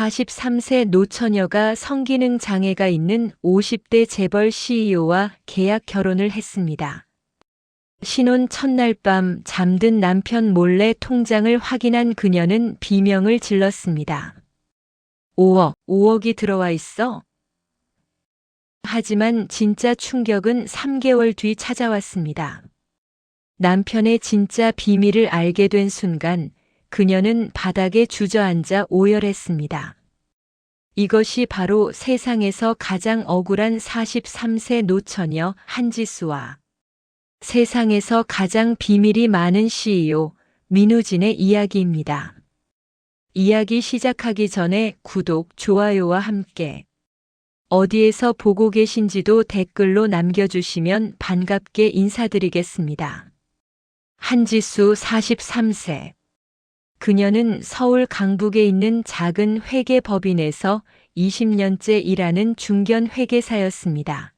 43세 노처녀가 성기능 장애가 있는 50대 재벌 CEO와 계약 결혼을 했습니다. 신혼 첫날 밤 잠든 남편 몰래 통장을 확인한 그녀는 비명을 질렀습니다. 5억이 들어와 있어. 하지만 진짜 충격은 3개월 뒤 찾아왔습니다. 남편의 진짜 비밀을 알게 된 순간 그녀는 바닥에 주저앉아 오열했습니다. 이것이 바로 세상에서 가장 억울한 43세 노처녀 한지수와 세상에서 가장 비밀이 많은 CEO 민우진의 이야기입니다. 이야기 시작하기 전에 구독, 좋아요와 함께 어디에서 보고 계신지도 댓글로 남겨주시면 반갑게 인사드리겠습니다. 한지수 43세. 그녀는 서울 강북에 있는 작은 회계법인에서 20년째 일하는 중견 회계사였습니다.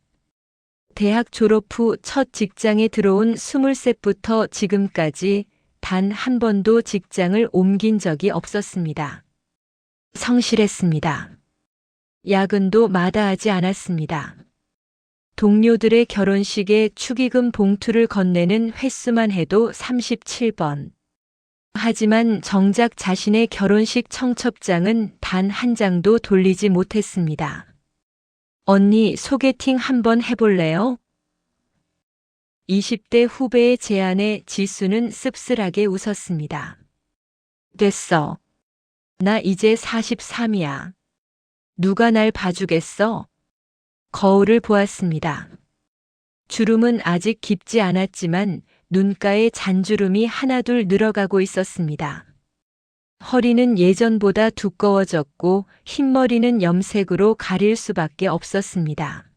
대학 졸업 후 첫 직장에 들어온 20살부터 지금까지 단 한 번도 직장을 옮긴 적이 없었습니다. 성실했습니다. 야근도 마다하지 않았습니다. 동료들의 결혼식에 축의금 봉투를 건네는 횟수만 해도 37번. 하지만 정작 자신의 결혼식 청첩장은 단 한 장도 돌리지 못했습니다. 언니, 소개팅 한번 해볼래요? 20대 후배의 제안에 지수는 씁쓸하게 웃었습니다. 됐어. 나 이제 43이야. 누가 날 봐주겠어? 거울을 보았습니다. 주름은 아직 깊지 않았지만 눈가에 잔주름이 하나둘 늘어가고 있었습니다. 허리는 예전보다 두꺼워졌고 흰머리는 염색으로 가릴 수밖에 없었습니다.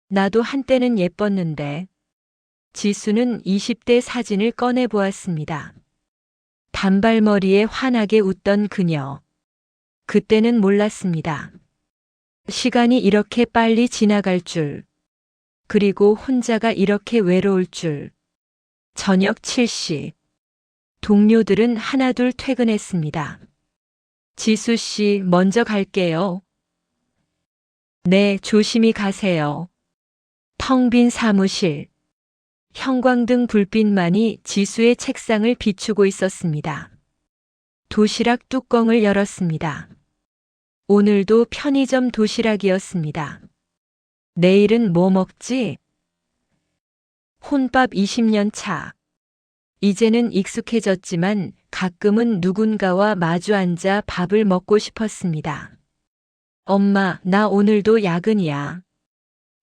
나도 한때는 예뻤는데. 지수는 20대 사진을 꺼내 보았습니다. 단발머리에 환하게 웃던 그녀. 그때는 몰랐습니다. 시간이 이렇게 빨리 지나갈 줄. 그리고 혼자가 이렇게 외로울 줄. 저녁 7시. 동료들은 하나둘 퇴근했습니다. 지수 씨, 먼저 갈게요. 네, 조심히 가세요. 텅 빈 사무실. 형광등 불빛만이 지수의 책상을 비추고 있었습니다. 도시락 뚜껑을 열었습니다. 오늘도 편의점 도시락이었습니다. 내일은 뭐 먹지? 혼밥 20년 차. 이제는 익숙해졌지만 가끔은 누군가와 마주 앉아 밥을 먹고 싶었습니다. 엄마, 나 오늘도 야근이야.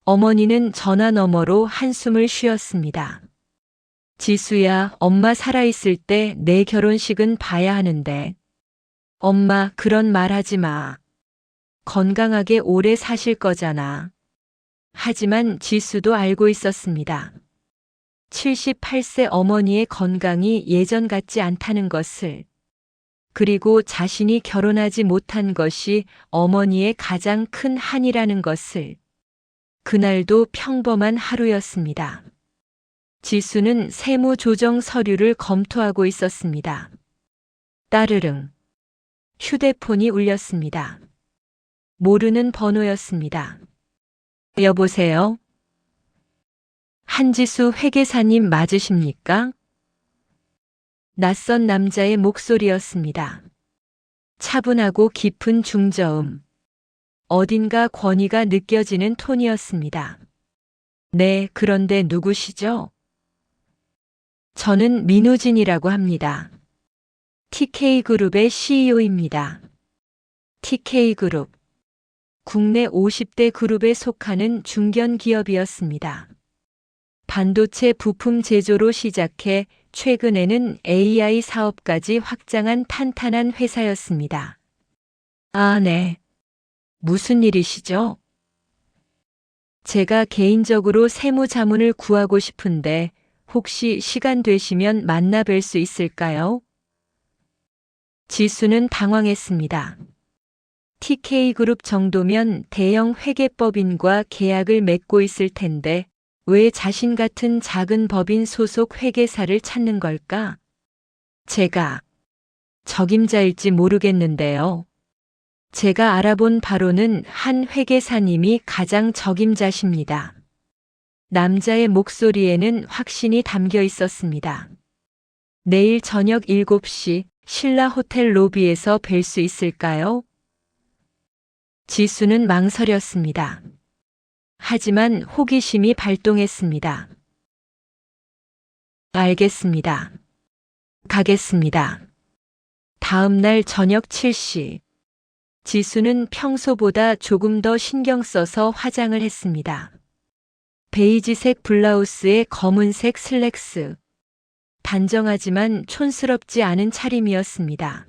어머니는 전화 너머로 한숨을 쉬었습니다. 지수야, 엄마 살아있을 때 내 결혼식은 봐야 하는데. 엄마, 그런 말 하지 마. 건강하게 오래 사실 거잖아. 하지만 지수도 알고 있었습니다. 78세 어머니의 건강이 예전 같지 않다는 것을. 그리고 자신이 결혼하지 못한 것이 어머니의 가장 큰 한이라는 것을. 그날도 평범한 하루였습니다. 지수는 세무조정 서류를 검토하고 있었습니다. 따르릉. 휴대폰이 울렸습니다. 모르는 번호였습니다. 여보세요? 한지수 회계사님 맞으십니까? 낯선 남자의 목소리였습니다. 차분하고 깊은 중저음. 어딘가 권위가 느껴지는 톤이었습니다. 네, 그런데 누구시죠? 저는 민우진이라고 합니다. TK그룹의 CEO입니다. TK그룹. 국내 50대 그룹에 속하는 중견 기업이었습니다. 반도체 부품 제조로 시작해 최근에는 AI 사업까지 확장한 탄탄한 회사였습니다. 아, 네. 무슨 일이시죠? 제가 개인적으로 세무자문을 구하고 싶은데 혹시 시간 되시면 만나 뵐 수 있을까요? 지수는 당황했습니다. TK그룹 정도면 대형 회계법인과 계약을 맺고 있을 텐데 왜 자신 같은 작은 법인 소속 회계사를 찾는 걸까? 제가 적임자일지 모르겠는데요. 제가 알아본 바로는 한 회계사님이 가장 적임자십니다. 남자의 목소리에는 확신이 담겨 있었습니다. 내일 저녁 7시 신라 호텔 로비에서 뵐 수 있을까요? 지수는 망설였습니다. 하지만 호기심이 발동했습니다. 알겠습니다. 가겠습니다. 다음 날 저녁 7시. 지수는 평소보다 조금 더 신경 써서 화장을 했습니다. 베이지색 블라우스에 검은색 슬랙스. 단정하지만 촌스럽지 않은 차림이었습니다.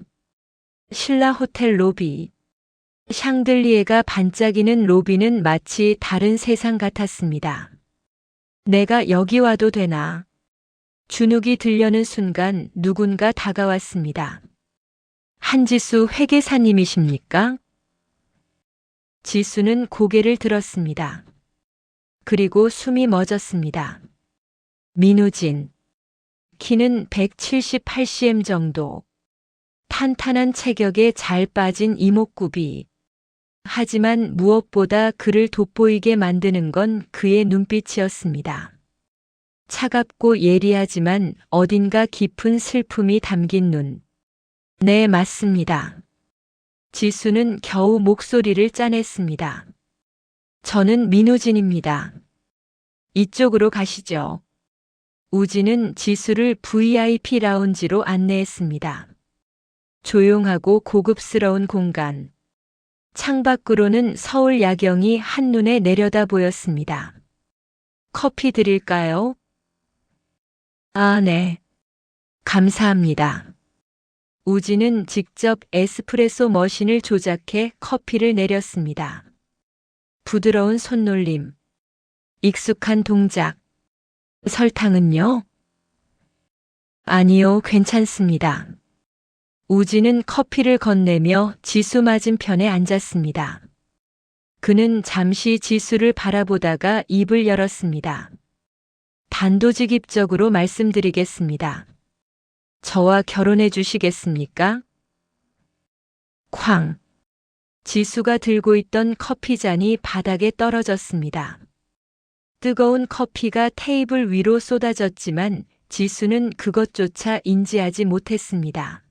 신라 호텔 로비. 샹들리에가 반짝이는 로비는 마치 다른 세상 같았습니다. 내가 여기 와도 되나? 주눅이 들려는 순간 누군가 다가왔습니다. 한지수 회계사님이십니까? 지수는 고개를 들었습니다. 그리고 숨이 멎었습니다. 민우진. 키는 178cm 정도. 탄탄한 체격에 잘 빠진 이목구비. 하지만 무엇보다 그를 돋보이게 만드는 건 그의 눈빛이었습니다. 차갑고 예리하지만 어딘가 깊은 슬픔이 담긴 눈. 네, 맞습니다. 지수는 겨우 목소리를 짜냈습니다. 저는 민우진입니다. 이쪽으로 가시죠. 우진은 지수를 VIP 라운지로 안내했습니다. 조용하고 고급스러운 공간. 창밖으로는 서울 야경이 한눈에 내려다 보였습니다. 커피 드릴까요? 아, 네. 감사합니다. 우진은 직접 에스프레소 머신을 조작해 커피를 내렸습니다. 부드러운 손놀림. 익숙한 동작. 설탕은요? 아니요, 괜찮습니다. 우진은 커피를 건네며 지수 맞은편에 앉았습니다. 그는 잠시 지수를 바라보다가 입을 열었습니다. 단도직입적으로 말씀드리겠습니다. 저와 결혼해 주시겠습니까? 쾅. 지수가 들고 있던 커피잔이 바닥에 떨어졌습니다. 뜨거운 커피가 테이블 위로 쏟아졌지만 지수는 그것조차 인지하지 못했습니다.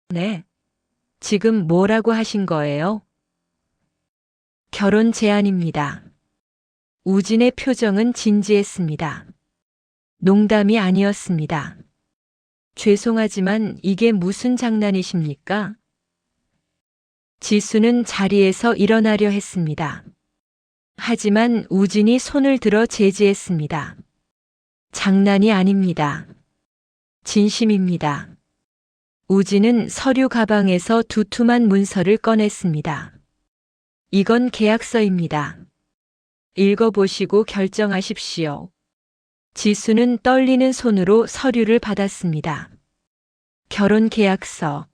네. 지금 뭐라고 하신 거예요? 결혼 제안입니다. 우진의 표정은 진지했습니다. 농담이 아니었습니다. 죄송하지만 이게 무슨 장난이십니까? 지수는 자리에서 일어나려 했습니다. 하지만 우진이 손을 들어 제지했습니다. 장난이 아닙니다. 진심입니다. 우진은 서류 가방에서 두툼한 문서를 꺼냈습니다. 이건 계약서입니다. 읽어보시고 결정하십시오. 지수는 떨리는 손으로 서류를 받았습니다. 결혼 계약서.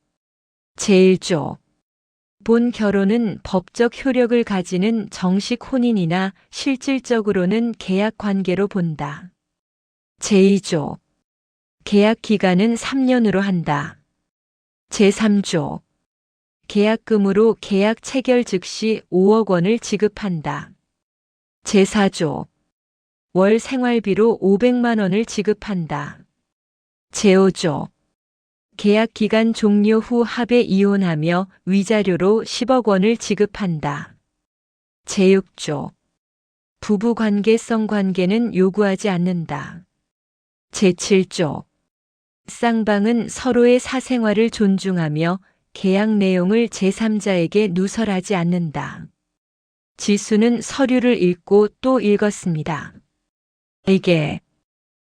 제1조. 본 결혼은 법적 효력을 가지는 정식 혼인이나 실질적으로는 계약 관계로 본다. 제2조. 계약 기간은 3년으로 한다. 제3조. 계약금으로 계약 체결 즉시 5억 원을 지급한다. 제4조. 월 생활비로 500만 원을 지급한다. 제5조. 계약 기간 종료 후 합의 이혼하며 위자료로 10억 원을 지급한다. 제6조. 부부 관계성 관계는 요구하지 않는다. 제7조. 쌍방은 서로의 사생활을 존중하며 계약 내용을 제3자에게 누설하지 않는다. 지수는 서류를 읽고 또 읽었습니다. 이게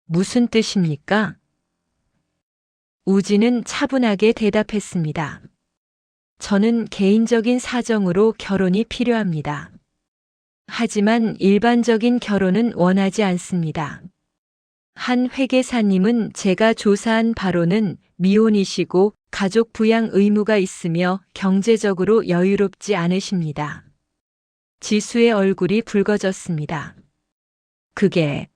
무슨 뜻입니까? 우진은 차분하게 대답했습니다. 저는 개인적인 사정으로 결혼이 필요합니다. 하지만 일반적인 결혼은 원하지 않습니다. 한 회계사님은 제가 조사한 바로는 미혼이시고 가족 부양 의무가 있으며 경제적으로 여유롭지 않으십니다. 지수의 얼굴이 붉어졌습니다. 그게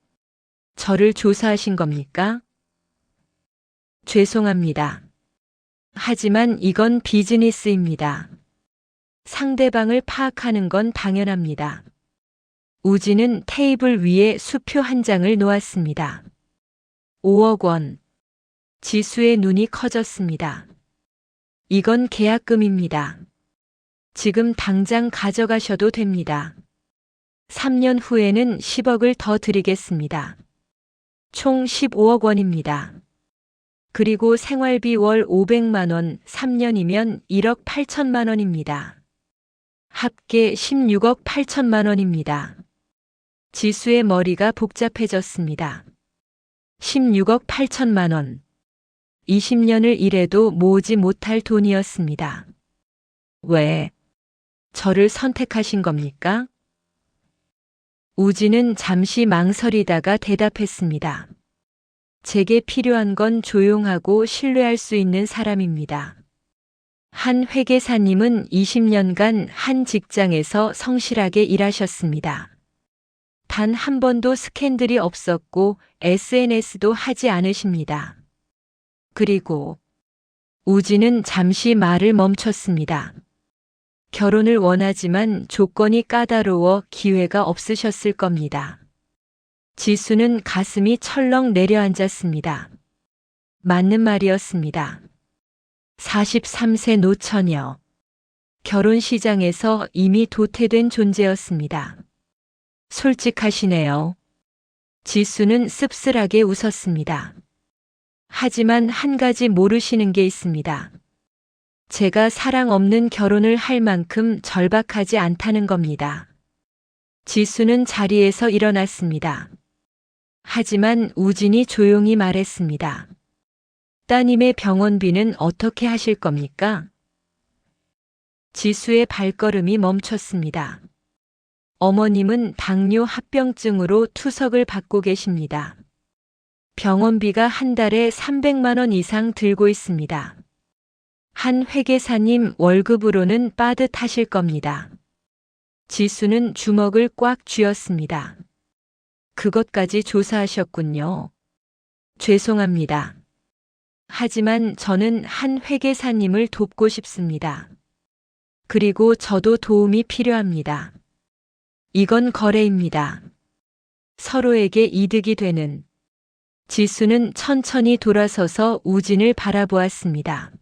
저를 조사하신 겁니까? 죄송합니다. 하지만 이건 비즈니스입니다. 상대방을 파악하는 건 당연합니다. 우진은 테이블 위에 수표 한 장을 놓았습니다. 5억 원. 지수의 눈이 커졌습니다. 이건 계약금입니다. 지금 당장 가져가셔도 됩니다. 3년 후에는 10억을 더 드리겠습니다. 총 15억 원입니다. 그리고 생활비 월 500만 원, 3년이면 1억 8천만 원입니다. 합계 16억 8천만 원입니다. 지수의 머리가 복잡해졌습니다. 16억 8천만 원. 20년을 일해도 모으지 못할 돈이었습니다. 왜 저를 선택하신 겁니까? 우진은 잠시 망설이다가 대답했습니다. 제게 필요한 건 조용하고 신뢰할 수 있는 사람입니다. 한 회계사님은 20년간 한 직장에서 성실하게 일하셨습니다. 단 한 번도 스캔들이 없었고 SNS도 하지 않으십니다. 그리고 우진은 잠시 말을 멈췄습니다. 결혼을 원하지만 조건이 까다로워 기회가 없으셨을 겁니다. 지수는 가슴이 철렁 내려앉았습니다. 맞는 말이었습니다. 43세 노처녀. 결혼 시장에서 이미 도태된 존재였습니다. 솔직하시네요. 지수는 씁쓸하게 웃었습니다. 하지만 한 가지 모르시는 게 있습니다. 제가 사랑 없는 결혼을 할 만큼 절박하지 않다는 겁니다. 지수는 자리에서 일어났습니다. 하지만 우진이 조용히 말했습니다. 따님의 병원비는 어떻게 하실 겁니까? 지수의 발걸음이 멈췄습니다. 어머님은 당뇨 합병증으로 투석을 받고 계십니다. 병원비가 한 달에 300만 원 이상 들고 있습니다. 한 회계사님 월급으로는 빠듯하실 겁니다. 지수는 주먹을 꽉 쥐었습니다. 그것까지 조사하셨군요. 죄송합니다. 하지만 저는 한 회계사님을 돕고 싶습니다. 그리고 저도 도움이 필요합니다. 이건 거래입니다. 서로에게 이득이 되는. 지수는 천천히 돌아서서 우진을 바라보았습니다.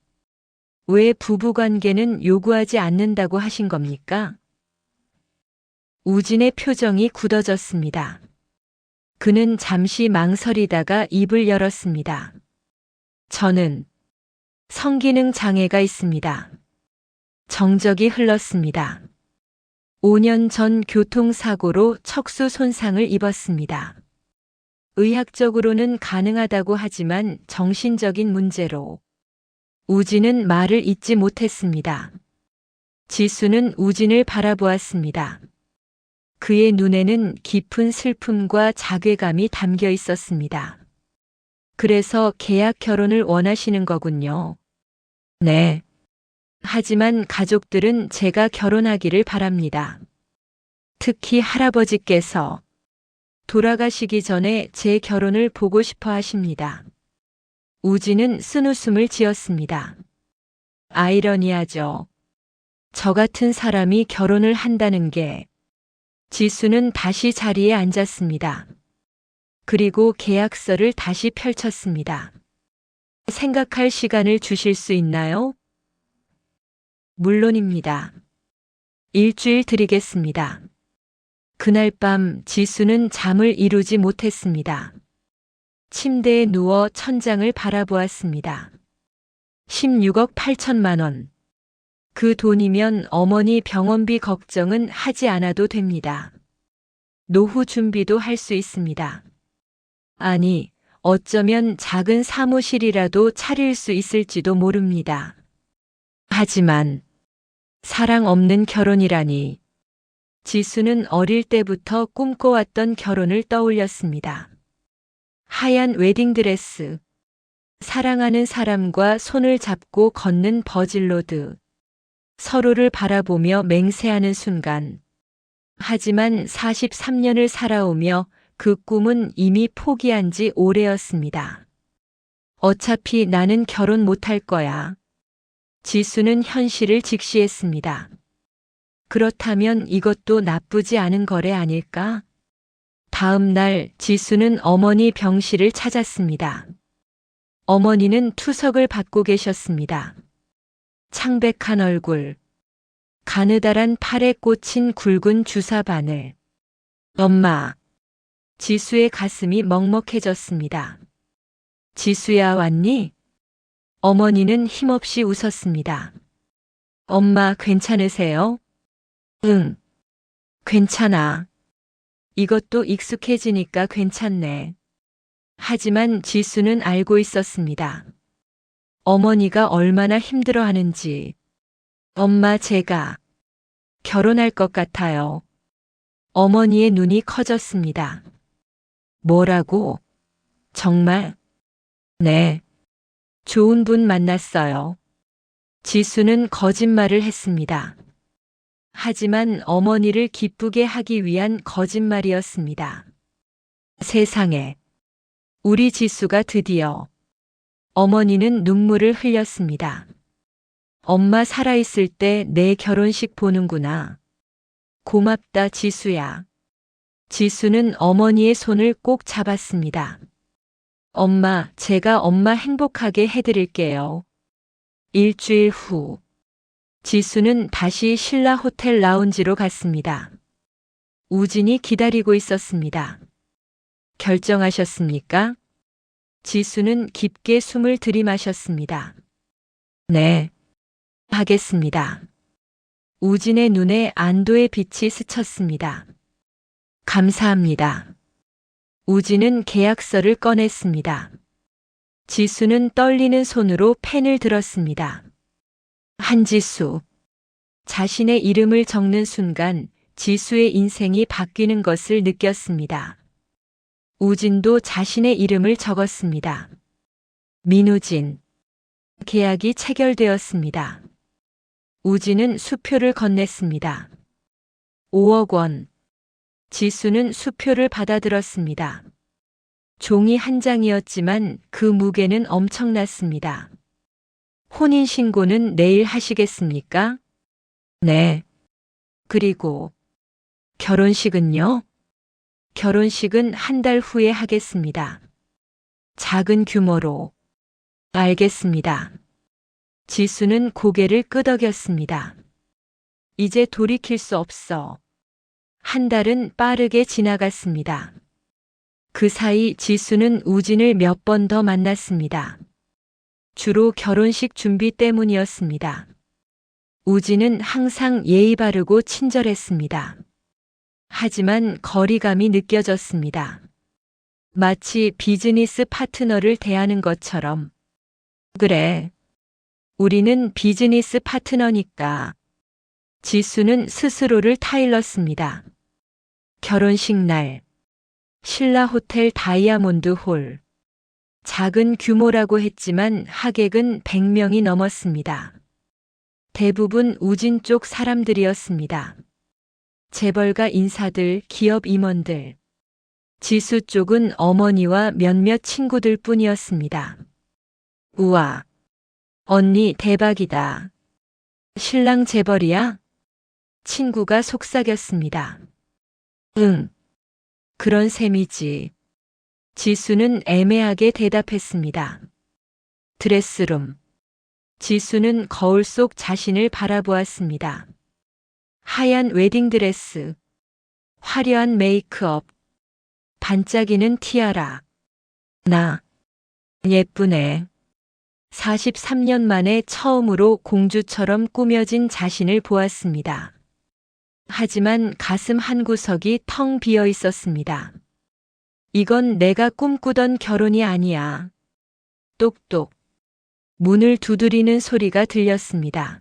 왜 부부관계는 요구하지 않는다고 하신 겁니까? 우진의 표정이 굳어졌습니다. 그는 잠시 망설이다가 입을 열었습니다. 저는 성기능 장애가 있습니다. 정적이 흘렀습니다. 5년 전 교통사고로 척수 손상을 입었습니다. 의학적으로는 가능하다고 하지만 정신적인 문제로. 우진은 말을 잇지 못했습니다. 지수는 우진을 바라보았습니다. 그의 눈에는 깊은 슬픔과 자괴감이 담겨 있었습니다. 그래서 계약 결혼을 원하시는 거군요. 네. 하지만 가족들은 제가 결혼하기를 바랍니다. 특히 할아버지께서 돌아가시기 전에 제 결혼을 보고 싶어 하십니다. 우진은 쓴웃음을 지었습니다. 아이러니하죠. 저 같은 사람이 결혼을 한다는 게. 지수는 다시 자리에 앉았습니다. 그리고 계약서를 다시 펼쳤습니다. 생각할 시간을 주실 수 있나요? 물론입니다. 일주일 드리겠습니다. 그날 밤 지수는 잠을 이루지 못했습니다. 침대에 누워 천장을 바라보았습니다. 16억 8천만 원. 그 돈이면 어머니 병원비 걱정은 하지 않아도 됩니다. 노후 준비도 할 수 있습니다. 아니, 어쩌면 작은 사무실이라도 차릴 수 있을지도 모릅니다. 하지만 사랑 없는 결혼이라니. 지수는 어릴 때부터 꿈꿔왔던 결혼을 떠올렸습니다. 하얀 웨딩드레스. 사랑하는 사람과 손을 잡고 걷는 버질로드. 서로를 바라보며 맹세하는 순간. 하지만 43년을 살아오며 그 꿈은 이미 포기한 지 오래였습니다. 어차피 나는 결혼 못할 거야. 지수는 현실을 직시했습니다. 그렇다면 이것도 나쁘지 않은 거래 아닐까? 다음 날 지수는 어머니 병실을 찾았습니다. 어머니는 투석을 받고 계셨습니다. 창백한 얼굴, 가느다란 팔에 꽂힌 굵은 주사 바늘. 엄마. 지수의 가슴이 먹먹해졌습니다. 지수야, 왔니? 어머니는 힘없이 웃었습니다. 엄마, 괜찮으세요? 응, 괜찮아. 이것도 익숙해지니까 괜찮네. 하지만 지수는 알고 있었습니다. 어머니가 얼마나 힘들어하는지. 엄마, 제가 결혼할 것 같아요. 어머니의 눈이 커졌습니다. 뭐라고? 정말? 네. 좋은 분 만났어요. 지수는 거짓말을 했습니다. 하지만 어머니를 기쁘게 하기 위한 거짓말이었습니다. 세상에. 우리 지수가 드디어. 어머니는 눈물을 흘렸습니다. 엄마 살아있을 때 내 결혼식 보는구나. 고맙다, 지수야. 지수는 어머니의 손을 꼭 잡았습니다. 엄마, 제가 엄마 행복하게 해드릴게요. 일주일 후, 지수는 다시 신라 호텔 라운지로 갔습니다. 우진이 기다리고 있었습니다. 결정하셨습니까? 지수는 깊게 숨을 들이마셨습니다. 네, 하겠습니다. 우진의 눈에 안도의 빛이 스쳤습니다. 감사합니다. 우진은 계약서를 꺼냈습니다. 지수는 떨리는 손으로 펜을 들었습니다. 한지수. 자신의 이름을 적는 순간 지수의 인생이 바뀌는 것을 느꼈습니다. 우진도 자신의 이름을 적었습니다. 민우진. 계약이 체결되었습니다. 우진은 수표를 건넸습니다. 5억 원. 지수는 수표를 받아들었습니다. 종이 한 장이었지만 그 무게는 엄청났습니다. 혼인신고는 내일 하시겠습니까? 네. 그리고 결혼식은요? 결혼식은 한 달 후에 하겠습니다. 작은 규모로. 알겠습니다. 지수는 고개를 끄덕였습니다. 이제 돌이킬 수 없어. 한 달은 빠르게 지나갔습니다. 그 사이 지수는 우진을 몇 번 더 만났습니다. 주로 결혼식 준비 때문이었습니다. 우진은 항상 예의 바르고 친절했습니다. 하지만 거리감이 느껴졌습니다. 마치 비즈니스 파트너를 대하는 것처럼. 그래. 우리는 비즈니스 파트너니까. 지수는 스스로를 타일렀습니다. 결혼식 날. 신라 호텔 다이아몬드 홀. 작은 규모라고 했지만 하객은 100명이 넘었습니다. 대부분 우진 쪽 사람들이었습니다. 재벌가 인사들, 기업 임원들. 지수 쪽은 어머니와 몇몇 친구들 뿐이었습니다. 우와. 언니 대박이다. 신랑 재벌이야? 친구가 속삭였습니다. 응. 그런 셈이지. 지수는 애매하게 대답했습니다. 드레스룸. 지수는 거울 속 자신을 바라보았습니다. 하얀 웨딩드레스. 화려한 메이크업. 반짝이는 티아라. 나. 예쁘네. 43년 만에 처음으로 공주처럼 꾸며진 자신을 보았습니다. 하지만 가슴 한구석이 텅 비어 있었습니다. 이건 내가 꿈꾸던 결혼이 아니야. 똑똑. 문을 두드리는 소리가 들렸습니다.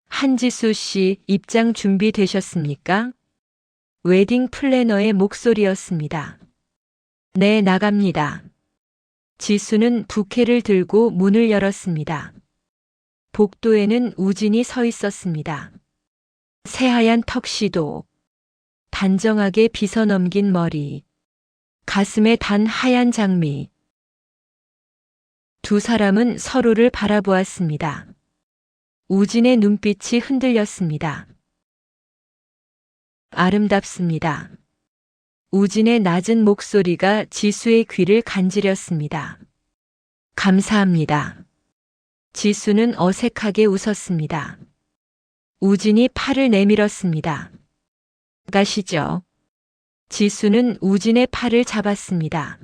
한지수 씨, 입장 준비되셨습니까? 웨딩 플래너의 목소리였습니다. 네, 나갑니다. 지수는 부케를 들고 문을 열었습니다. 복도에는 우진이 서 있었습니다. 새하얀 턱시도, 단정하게 빗어넘긴 머리, 가슴에 단 하얀 장미. 두 사람은 서로를 바라보았습니다. 우진의 눈빛이 흔들렸습니다. 아름답습니다. 우진의 낮은 목소리가 지수의 귀를 간지렸습니다. 감사합니다. 지수는 어색하게 웃었습니다. 우진이 팔을 내밀었습니다. 가시죠. 지수는 우진의 팔을 잡았습니다.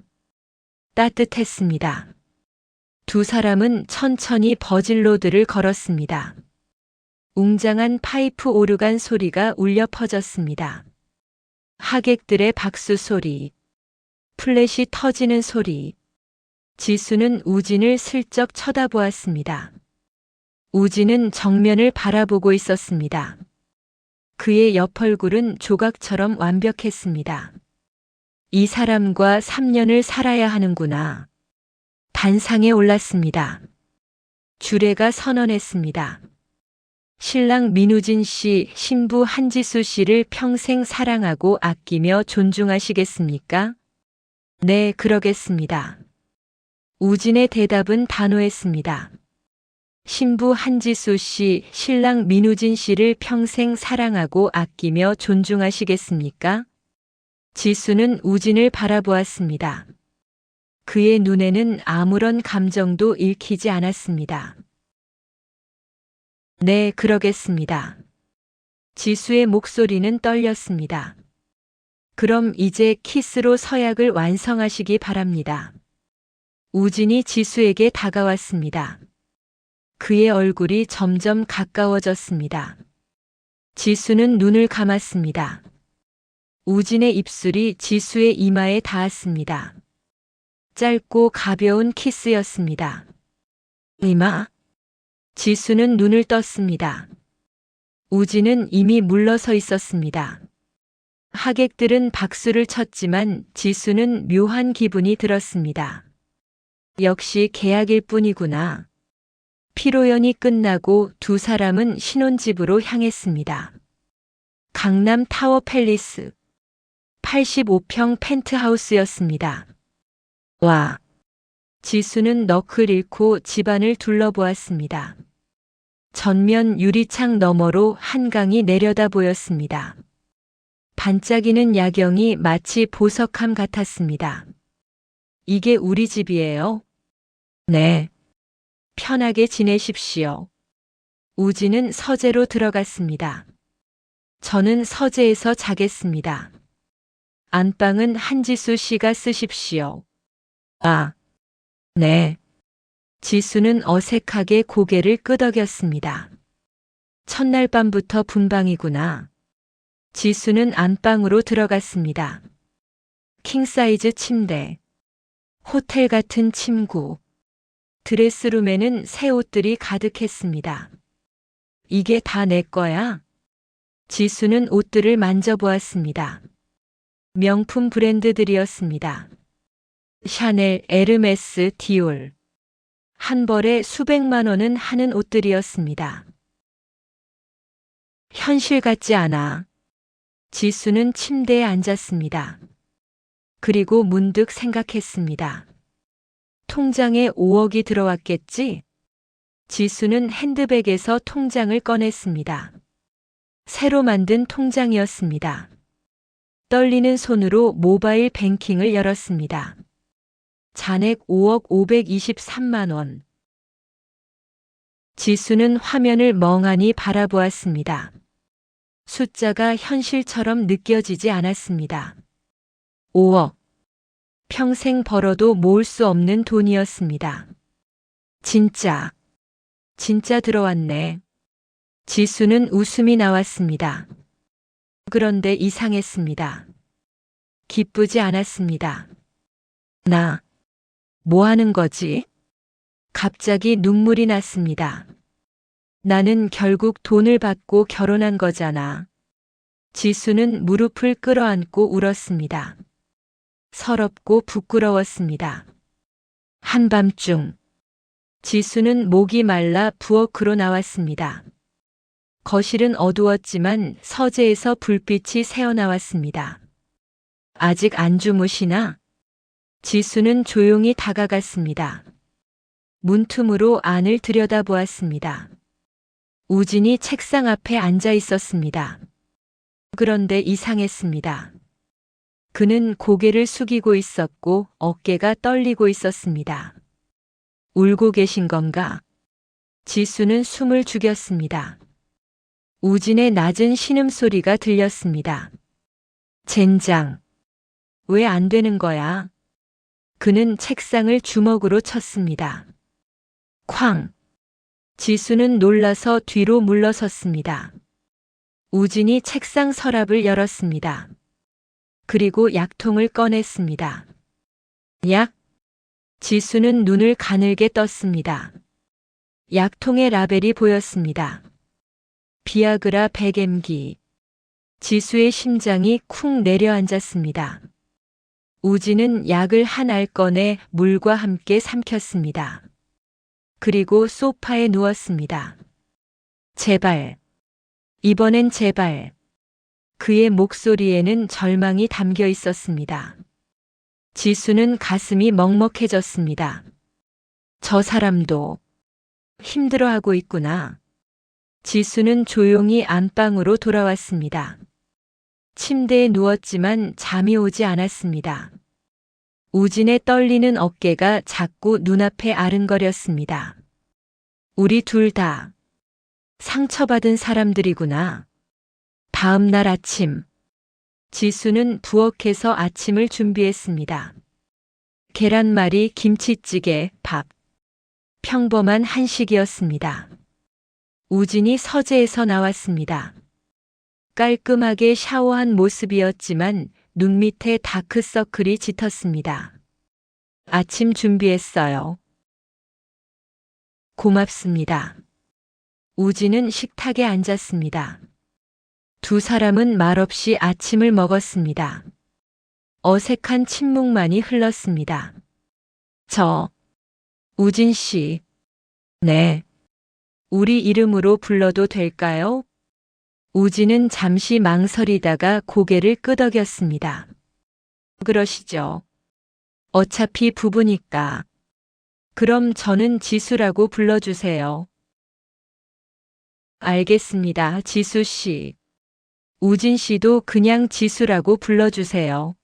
따뜻했습니다. 두 사람은 천천히 버질로드를 걸었습니다. 웅장한 파이프 오르간 소리가 울려 퍼졌습니다. 하객들의 박수 소리, 플랫이 터지는 소리. 지수는 우진을 슬쩍 쳐다보았습니다. 우진은 정면을 바라보고 있었습니다. 그의 옆얼굴은 조각처럼 완벽했습니다. 이 사람과 3년을 살아야 하는구나. 단상에 올랐습니다. 주례가 선언했습니다. 신랑 민우진 씨, 신부 한지수 씨를 평생 사랑하고 아끼며 존중하시겠습니까? 네, 그러겠습니다. 우진의 대답은 단호했습니다. 신부 한지수 씨, 신랑 민우진 씨를 평생 사랑하고 아끼며 존중하시겠습니까? 지수는 우진을 바라보았습니다. 그의 눈에는 아무런 감정도 읽히지 않았습니다. 네, 그러겠습니다. 지수의 목소리는 떨렸습니다. 그럼 이제 키스로 서약을 완성하시기 바랍니다. 우진이 지수에게 다가왔습니다. 그의 얼굴이 점점 가까워졌습니다. 지수는 눈을 감았습니다. 우진의 입술이 지수의 이마에 닿았습니다. 짧고 가벼운 키스였습니다. 이마? 지수는 눈을 떴습니다. 우진은 이미 물러서 있었습니다. 하객들은 박수를 쳤지만 지수는 묘한 기분이 들었습니다. 역시 계약일 뿐이구나. 피로연이 끝나고 두 사람은 신혼집으로 향했습니다. 강남 타워 팰리스 85평 펜트하우스였습니다. 와! 지수는 넋을 잃고 집안을 둘러보았습니다. 전면 유리창 너머로 한강이 내려다 보였습니다. 반짝이는 야경이 마치 보석함 같았습니다. 이게 우리 집이에요? 네. 편하게 지내십시오. 우진은 서재로 들어갔습니다. 저는 서재에서 자겠습니다. 안방은 한지수 씨가 쓰십시오. 아, 네. 지수는 어색하게 고개를 끄덕였습니다. 첫날 밤부터 분방이구나. 지수는 안방으로 들어갔습니다. 킹사이즈 침대, 호텔 같은 침구, 드레스룸에는 새 옷들이 가득했습니다. 이게 다 내 거야? 지수는 옷들을 만져보았습니다. 명품 브랜드들이었습니다. 샤넬, 에르메스, 디올. 한 벌에 수백만 원은 하는 옷들이었습니다. 현실 같지 않아. 지수는 침대에 앉았습니다. 그리고 문득 생각했습니다. 통장에 5억이 들어왔겠지? 지수는 핸드백에서 통장을 꺼냈습니다. 새로 만든 통장이었습니다. 떨리는 손으로 모바일 뱅킹을 열었습니다. 잔액 5억 523만 원. 지수는 화면을 멍하니 바라보았습니다. 숫자가 현실처럼 느껴지지 않았습니다. 5억. 평생 벌어도 모을 수 없는 돈이었습니다. 진짜 들어왔네. 지수는 웃음이 나왔습니다. 그런데 이상했습니다. 기쁘지 않았습니다. 나, 뭐 하는 거지? 갑자기 눈물이 났습니다. 나는 결국 돈을 받고 결혼한 거잖아. 지수는 무릎을 끌어안고 울었습니다. 서럽고 부끄러웠습니다. 한밤중, 지수는 목이 말라 부엌으로 나왔습니다. 거실은 어두웠지만 서재에서 불빛이 새어나왔습니다. 아직 안 주무시나? 지수는 조용히 다가갔습니다. 문틈으로 안을 들여다보았습니다. 우진이 책상 앞에 앉아 있었습니다. 그런데 이상했습니다. 그는 고개를 숙이고 있었고 어깨가 떨리고 있었습니다. 울고 계신 건가? 지수는 숨을 죽였습니다. 우진의 낮은 신음소리가 들렸습니다. 젠장. 왜 안 되는 거야? 그는 책상을 주먹으로 쳤습니다. 쾅! 지수는 놀라서 뒤로 물러섰습니다. 우진이 책상 서랍을 열었습니다. 그리고 약통을 꺼냈습니다. 약? 지수는 눈을 가늘게 떴습니다. 약통의 라벨이 보였습니다. 비아그라 100mg. 지수의 심장이 쿵 내려앉았습니다. 우진은 약을 한 알 꺼내 물과 함께 삼켰습니다. 그리고 소파에 누웠습니다. 제발. 이번엔 제발. 그의 목소리에는 절망이 담겨 있었습니다. 지수는 가슴이 먹먹해졌습니다. 저 사람도 힘들어하고 있구나. 지수는 조용히 안방으로 돌아왔습니다. 침대에 누웠지만 잠이 오지 않았습니다. 우진의 떨리는 어깨가 자꾸 눈앞에 아른거렸습니다. 우리 둘 다 상처받은 사람들이구나. 다음 날 아침, 지수는 부엌에서 아침을 준비했습니다. 계란말이, 김치찌개, 밥. 평범한 한식이었습니다. 우진이 서재에서 나왔습니다. 깔끔하게 샤워한 모습이었지만 눈 밑에 다크서클이 짙었습니다. 아침 준비했어요. 고맙습니다. 우진은 식탁에 앉았습니다. 두 사람은 말없이 아침을 먹었습니다. 어색한 침묵만이 흘렀습니다. 우진 씨. 네. 우리 이름으로 불러도 될까요? 우진은 잠시 망설이다가 고개를 끄덕였습니다. 그러시죠. 어차피 부부니까. 그럼 저는 지수라고 불러주세요. 알겠습니다, 지수 씨. 우진 씨도 그냥 지수라고 불러주세요.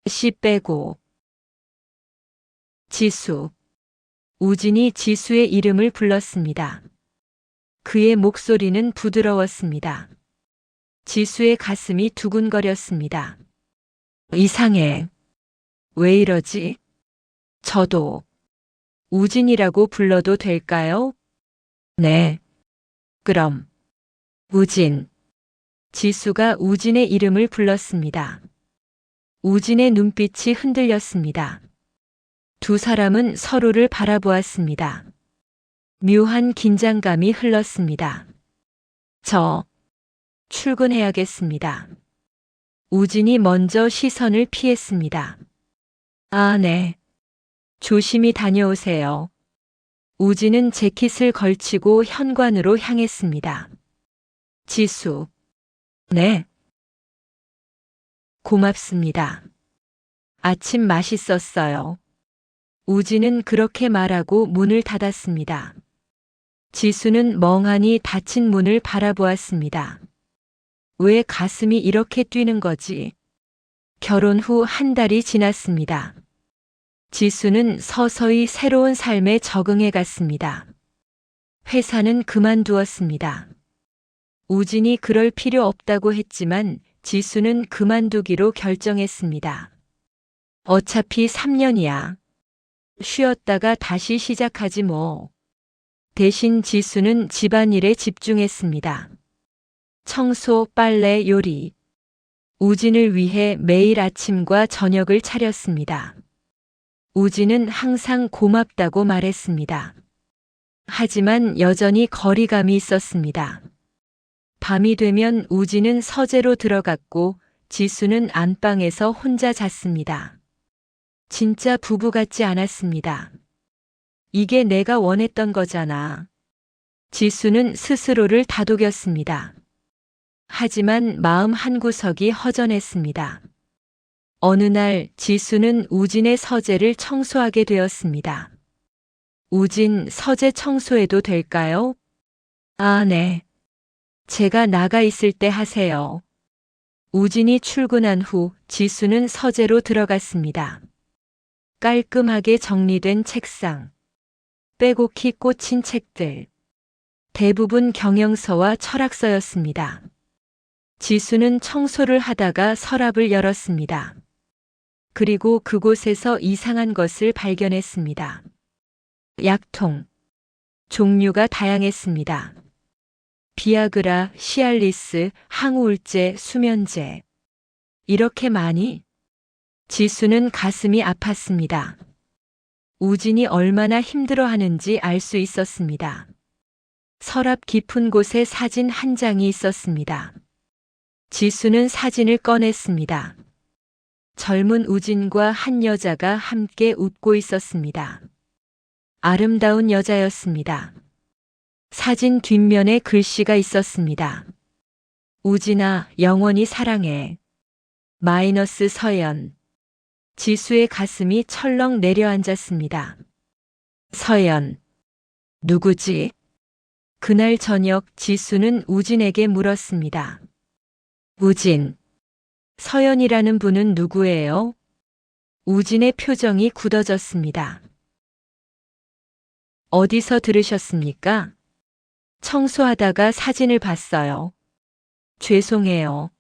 씨 빼고. 지수. 우진이 지수의 이름을 불렀습니다. 그의 목소리는 부드러웠습니다. 지수의 가슴이 두근거렸습니다. 이상해. 왜 이러지? 저도 우진이라고 불러도 될까요? 네. 그럼 우진. 지수가 우진의 이름을 불렀습니다. 우진의 눈빛이 흔들렸습니다. 두 사람은 서로를 바라보았습니다. 묘한 긴장감이 흘렀습니다. 출근해야겠습니다. 우진이 먼저 시선을 피했습니다. 아, 네. 조심히 다녀오세요. 우진은 재킷을 걸치고 현관으로 향했습니다. 지수. 네. 고맙습니다. 아침 맛있었어요. 우진은 그렇게 말하고 문을 닫았습니다. 지수는 멍하니 닫힌 문을 바라보았습니다. 왜 가슴이 이렇게 뛰는 거지? 결혼 후 한 달이 지났습니다. 지수는 서서히 새로운 삶에 적응해 갔습니다. 회사는 그만두었습니다. 우진이 그럴 필요 없다고 했지만 지수는 그만두기로 결정했습니다. 어차피 3년이야. 쉬었다가 다시 시작하지 뭐. 대신 지수는 집안일에 집중했습니다. 청소, 빨래, 요리. 우진을 위해 매일 아침과 저녁을 차렸습니다. 우진은 항상 고맙다고 말했습니다. 하지만 여전히 거리감이 있었습니다. 밤이 되면 우진은 서재로 들어갔고 지수는 안방에서 혼자 잤습니다. 진짜 부부 같지 않았습니다. 이게 내가 원했던 거잖아. 지수는 스스로를 다독였습니다. 하지만 마음 한구석이 허전했습니다. 어느 날 지수는 우진의 서재를 청소하게 되었습니다. 우진, 서재 청소해도 될까요? 아, 네. 제가 나가 있을 때 하세요. 우진이 출근한 후 지수는 서재로 들어갔습니다. 깔끔하게 정리된 책상, 빼곡히 꽂힌 책들, 대부분 경영서와 철학서였습니다. 지수는 청소를 하다가 서랍을 열었습니다. 그리고 그곳에서 이상한 것을 발견했습니다. 약통. 종류가 다양했습니다. 비아그라, 시알리스, 항우울제, 수면제. 이렇게 많이? 지수는 가슴이 아팠습니다. 우진이 얼마나 힘들어하는지 알 수 있었습니다. 서랍 깊은 곳에 사진 한 장이 있었습니다. 지수는 사진을 꺼냈습니다. 젊은 우진과 한 여자가 함께 웃고 있었습니다. 아름다운 여자였습니다. 사진 뒷면에 글씨가 있었습니다. 우진아, 영원히 사랑해. 마이너스 서연. 지수의 가슴이 철렁 내려앉았습니다. 서연. 누구지? 그날 저녁 지수는 우진에게 물었습니다. 우진. 서연이라는 분은 누구예요? 우진의 표정이 굳어졌습니다. 어디서 들으셨습니까? 청소하다가 사진을 봤어요. 죄송해요.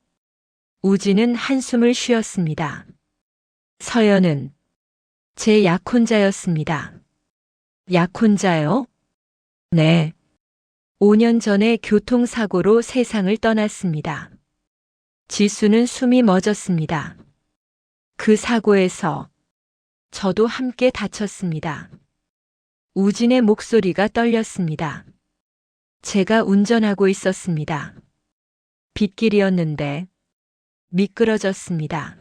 우진은 한숨을 쉬었습니다. 서연은 제 약혼자였습니다. 약혼자요? 네. 5년 전에 교통사고로 세상을 떠났습니다. 지수는 숨이 멎었습니다. 그 사고에서 저도 함께 다쳤습니다. 우진의 목소리가 떨렸습니다. 제가 운전하고 있었습니다. 빗길이었는데 미끄러졌습니다.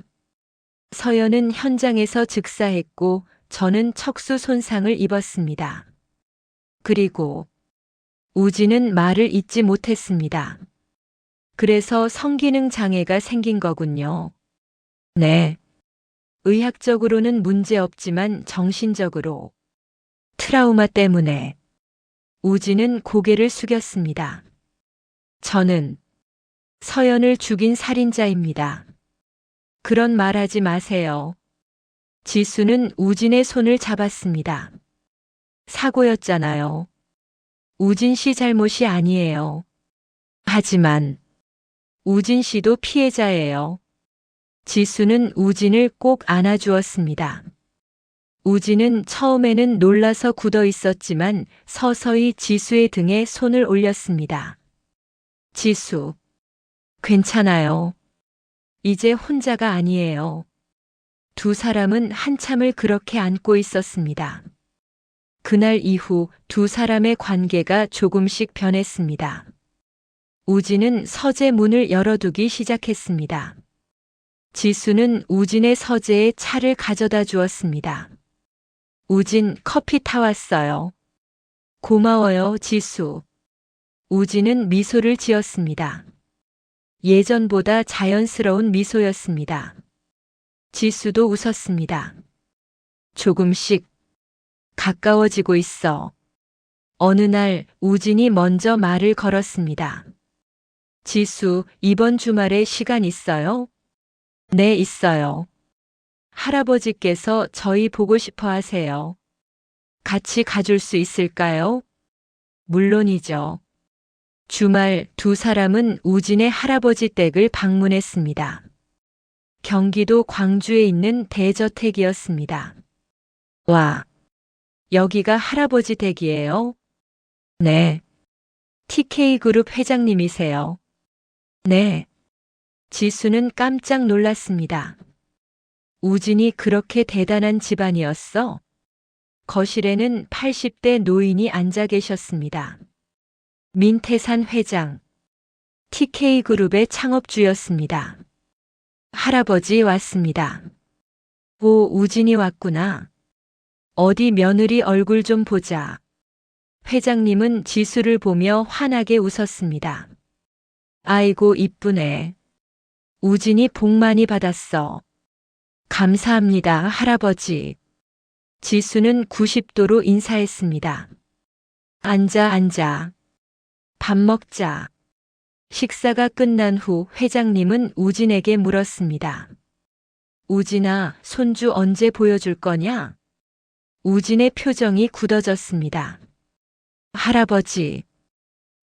서연은 현장에서 즉사했고 저는 척수 손상을 입었습니다. 그리고 우진은 말을 잇지 못했습니다. 그래서 성기능 장애가 생긴 거군요. 네. 의학적으로는 문제 없지만 정신적으로 트라우마 때문에. 우진은 고개를 숙였습니다. 저는 서연을 죽인 살인자입니다. 그런 말 하지 마세요. 지수는 우진의 손을 잡았습니다. 사고였잖아요. 우진 씨 잘못이 아니에요. 하지만 우진 씨도 피해자예요. 지수는 우진을 꼭 안아주었습니다. 우진은 처음에는 놀라서 굳어 있었지만 서서히 지수의 등에 손을 올렸습니다. 지수, 괜찮아요. 이제 혼자가 아니에요. 두 사람은 한참을 그렇게 안고 있었습니다. 그날 이후 두 사람의 관계가 조금씩 변했습니다. 우진은 서재 문을 열어두기 시작했습니다. 지수는 우진의 서재에 차를 가져다 주었습니다. 우진, 커피 타왔어요. 고마워요, 지수. 우진은 미소를 지었습니다. 예전보다 자연스러운 미소였습니다. 지수도 웃었습니다. 조금씩 가까워지고 있어. 어느 날 우진이 먼저 말을 걸었습니다. 지수, 이번 주말에 시간 있어요? 네, 있어요. 할아버지께서 저희 보고 싶어 하세요. 같이 가줄 수 있을까요? 물론이죠. 주말 두 사람은 우진의 할아버지 댁을 방문했습니다. 경기도 광주에 있는 대저택이었습니다. 와, 여기가 할아버지 댁이에요? 네. TK그룹 회장님이세요? 네. 지수는 깜짝 놀랐습니다. 우진이 그렇게 대단한 집안이었어? 거실에는 80대 노인이 앉아 계셨습니다. 민태산 회장, TK그룹의 창업주였습니다. 할아버지 왔습니다. 오, 우진이 왔구나. 어디 며느리 얼굴 좀 보자. 회장님은 지수를 보며 환하게 웃었습니다. 아이고, 이쁘네. 우진이 복 많이 받았어. 감사합니다, 할아버지. 지수는 90도로 인사했습니다. 앉아, 앉아. 밥 먹자. 식사가 끝난 후 회장님은 우진에게 물었습니다. 우진아, 손주 언제 보여줄 거냐? 우진의 표정이 굳어졌습니다. 할아버지,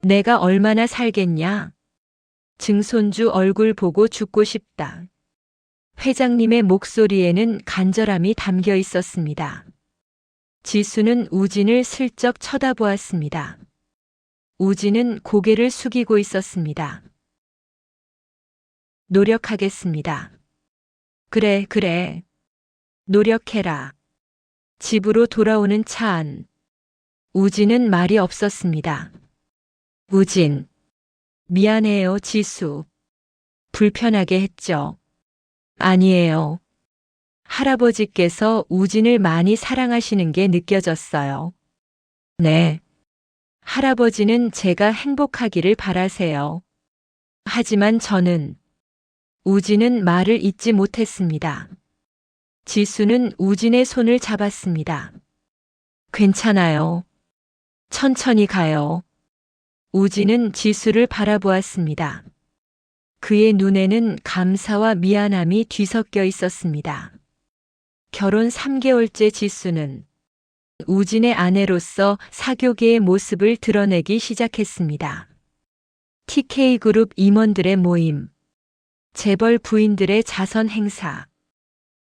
내가 얼마나 살겠냐? 증손주 얼굴 보고 죽고 싶다. 회장님의 목소리에는 간절함이 담겨 있었습니다. 지수는 우진을 슬쩍 쳐다보았습니다. 우진은 고개를 숙이고 있었습니다. 노력하겠습니다. 그래. 노력해라. 집으로 돌아오는 차 안. 우진은 말이 없었습니다. 우진. 미안해요, 지수. 불편하게 했죠. 아니에요. 할아버지께서 우진을 많이 사랑하시는 게 느껴졌어요. 네. 할아버지는 제가 행복하기를 바라세요. 하지만 저는 우진은 말을 잇지 못했습니다. 지수는 우진의 손을 잡았습니다. 괜찮아요. 천천히 가요. 우진은 지수를 바라보았습니다. 그의 눈에는 감사와 미안함이 뒤섞여 있었습니다. 결혼 3개월째 지수는 우진의 아내로서 사교계의 모습을 드러내기 시작했습니다. TK그룹 임원들의 모임, 재벌 부인들의 자선 행사.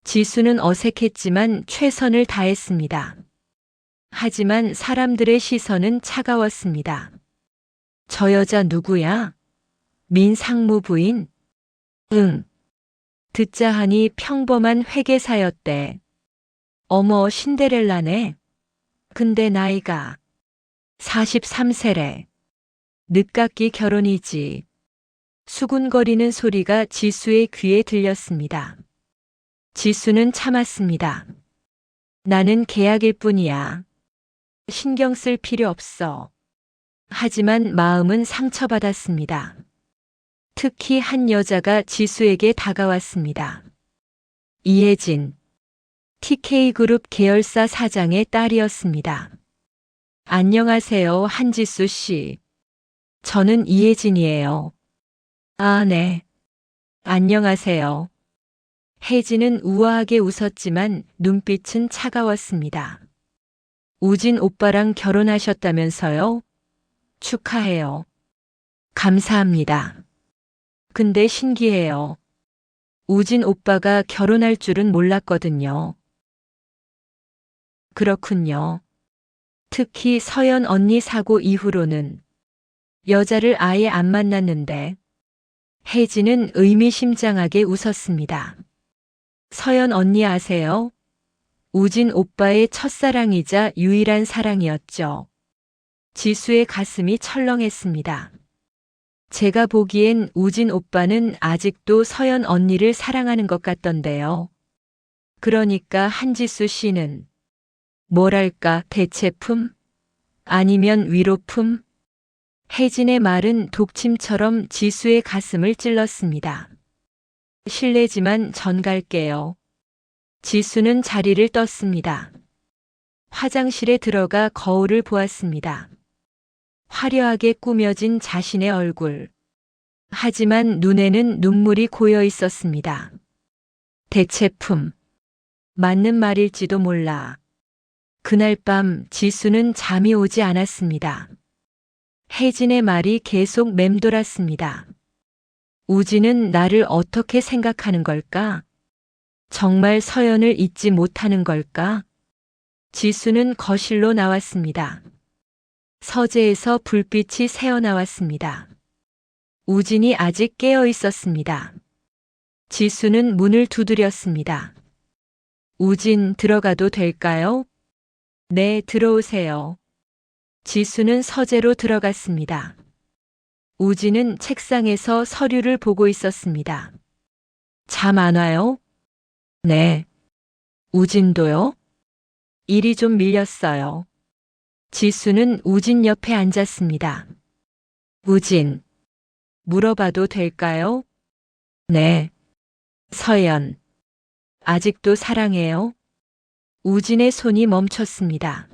지수는 어색했지만 최선을 다했습니다. 하지만 사람들의 시선은 차가웠습니다. 저 여자 누구야? 민 상무 부인? 응. 듣자 하니 평범한 회계사였대. 어머, 신데렐라네. 근데 나이가 43세래. 늦깎이 결혼이지. 수군거리는 소리가 지수의 귀에 들렸습니다. 지수는 참았습니다. 나는 계약일 뿐이야. 신경 쓸 필요 없어. 하지만 마음은 상처받았습니다. 특히 한 여자가 지수에게 다가왔습니다. 이혜진, TK그룹 계열사 사장의 딸이었습니다. 안녕하세요, 한지수 씨. 저는 이혜진이에요. 아, 네. 안녕하세요. 혜진은 우아하게 웃었지만 눈빛은 차가웠습니다. 우진 오빠랑 결혼하셨다면서요? 축하해요. 감사합니다. 근데 신기해요. 우진 오빠가 결혼할 줄은 몰랐거든요. 그렇군요. 특히 서연 언니 사고 이후로는 여자를 아예 안 만났는데. 혜진은 의미심장하게 웃었습니다. 서연 언니 아세요? 우진 오빠의 첫사랑이자 유일한 사랑이었죠. 지수의 가슴이 철렁했습니다. 제가 보기엔 우진 오빠는 아직도 서연 언니를 사랑하는 것 같던데요. 그러니까 한지수 씨는 뭐랄까, 대체품? 아니면 위로품? 혜진의 말은 독침처럼 지수의 가슴을 찔렀습니다. 실례지만 전 갈게요. 지수는 자리를 떴습니다. 화장실에 들어가 거울을 보았습니다. 화려하게 꾸며진 자신의 얼굴. 하지만 눈에는 눈물이 고여 있었습니다. 대체품. 맞는 말일지도 몰라. 그날 밤 지수는 잠이 오지 않았습니다. 혜진의 말이 계속 맴돌았습니다. 우진은 나를 어떻게 생각하는 걸까? 정말 서연을 잊지 못하는 걸까? 지수는 거실로 나왔습니다. 서재에서 불빛이 새어나왔습니다. 우진이 아직 깨어 있었습니다. 지수는 문을 두드렸습니다. 우진, 들어가도 될까요? 네, 들어오세요. 지수는 서재로 들어갔습니다. 우진은 책상에서 서류를 보고 있었습니다. 잠 안 와요? 네. 우진도요? 일이 좀 밀렸어요. 지수는 우진 옆에 앉았습니다. 우진, 물어봐도 될까요? 네. 서연, 아직도 사랑해요? 우진의 손이 멈췄습니다.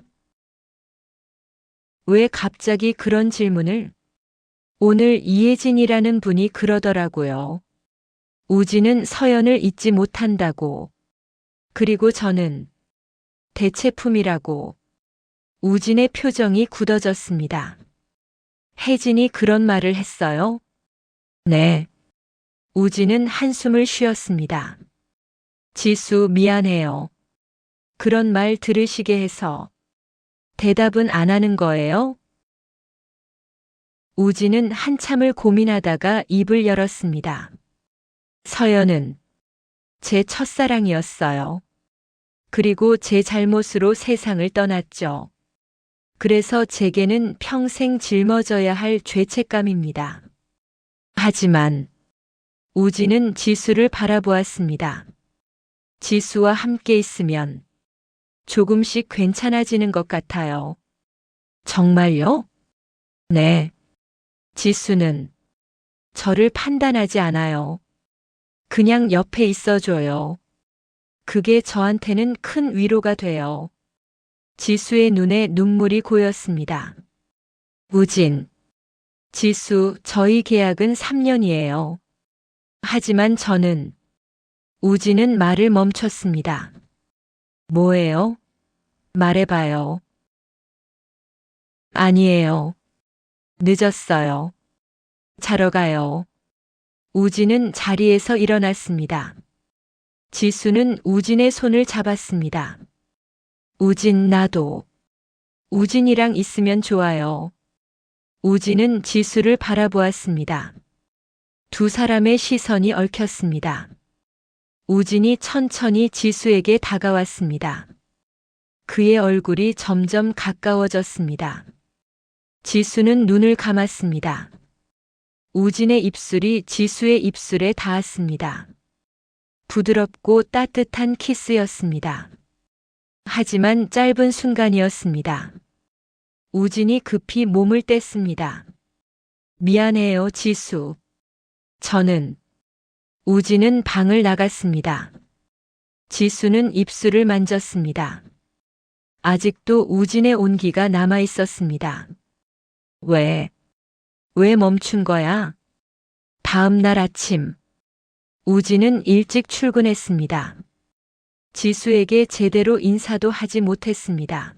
왜 갑자기 그런 질문을? 오늘 이혜진이라는 분이 그러더라고요. 우진은 서연을 잊지 못한다고. 그리고 저는 대체품이라고. 우진의 표정이 굳어졌습니다. 혜진이 그런 말을 했어요? 네. 우진은 한숨을 쉬었습니다. 지수, 미안해요. 그런 말 들으시게 해서. 대답은 안 하는 거예요? 우진은 한참을 고민하다가 입을 열었습니다. 서연은 제 첫사랑이었어요. 그리고 제 잘못으로 세상을 떠났죠. 그래서 제게는 평생 짊어져야 할 죄책감입니다. 하지만 우진은 지수를 바라보았습니다. 지수와 함께 있으면 조금씩 괜찮아지는 것 같아요. 정말요? 네. 지수는 저를 판단하지 않아요. 그냥 옆에 있어줘요. 그게 저한테는 큰 위로가 돼요. 지수의 눈에 눈물이 고였습니다. 우진. 지수, 저희 계약은 3년이에요. 하지만 저는. 우진은 말을 멈췄습니다. 뭐예요? 말해봐요. 아니에요. 늦었어요. 자러 가요. 우진은 자리에서 일어났습니다. 지수는 우진의 손을 잡았습니다. 우진, 나도. 우진이랑 있으면 좋아요. 우진은 지수를 바라보았습니다. 두 사람의 시선이 얽혔습니다. 우진이 천천히 지수에게 다가왔습니다. 그의 얼굴이 점점 가까워졌습니다. 지수는 눈을 감았습니다. 우진의 입술이 지수의 입술에 닿았습니다. 부드럽고 따뜻한 키스였습니다. 하지만 짧은 순간이었습니다. 우진이 급히 몸을 뗐습니다. 미안해요, 지수. 저는. 우진은 방을 나갔습니다. 지수는 입술을 만졌습니다. 아직도 우진의 온기가 남아 있었습니다. 왜 멈춘 거야? 다음 날 아침. 우진은 일찍 출근했습니다. 지수에게 제대로 인사도 하지 못했습니다.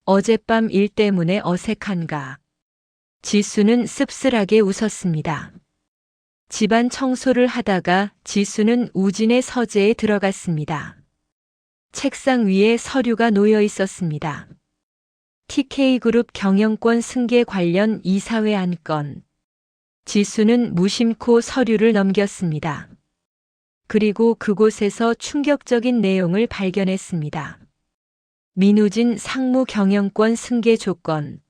어젯밤 일 때문에 어색한가. 지수는 씁쓸하게 웃었습니다. 집안 청소를 하다가 지수는 우진의 서재에 들어갔습니다. 책상 위에 서류가 놓여 있었습니다. TK그룹 경영권 승계 관련 이사회 안건. 지수는 무심코 서류를 넘겼습니다. 그리고 그곳에서 충격적인 내용을 발견했습니다. 민우진 상무 경영권 승계 조건.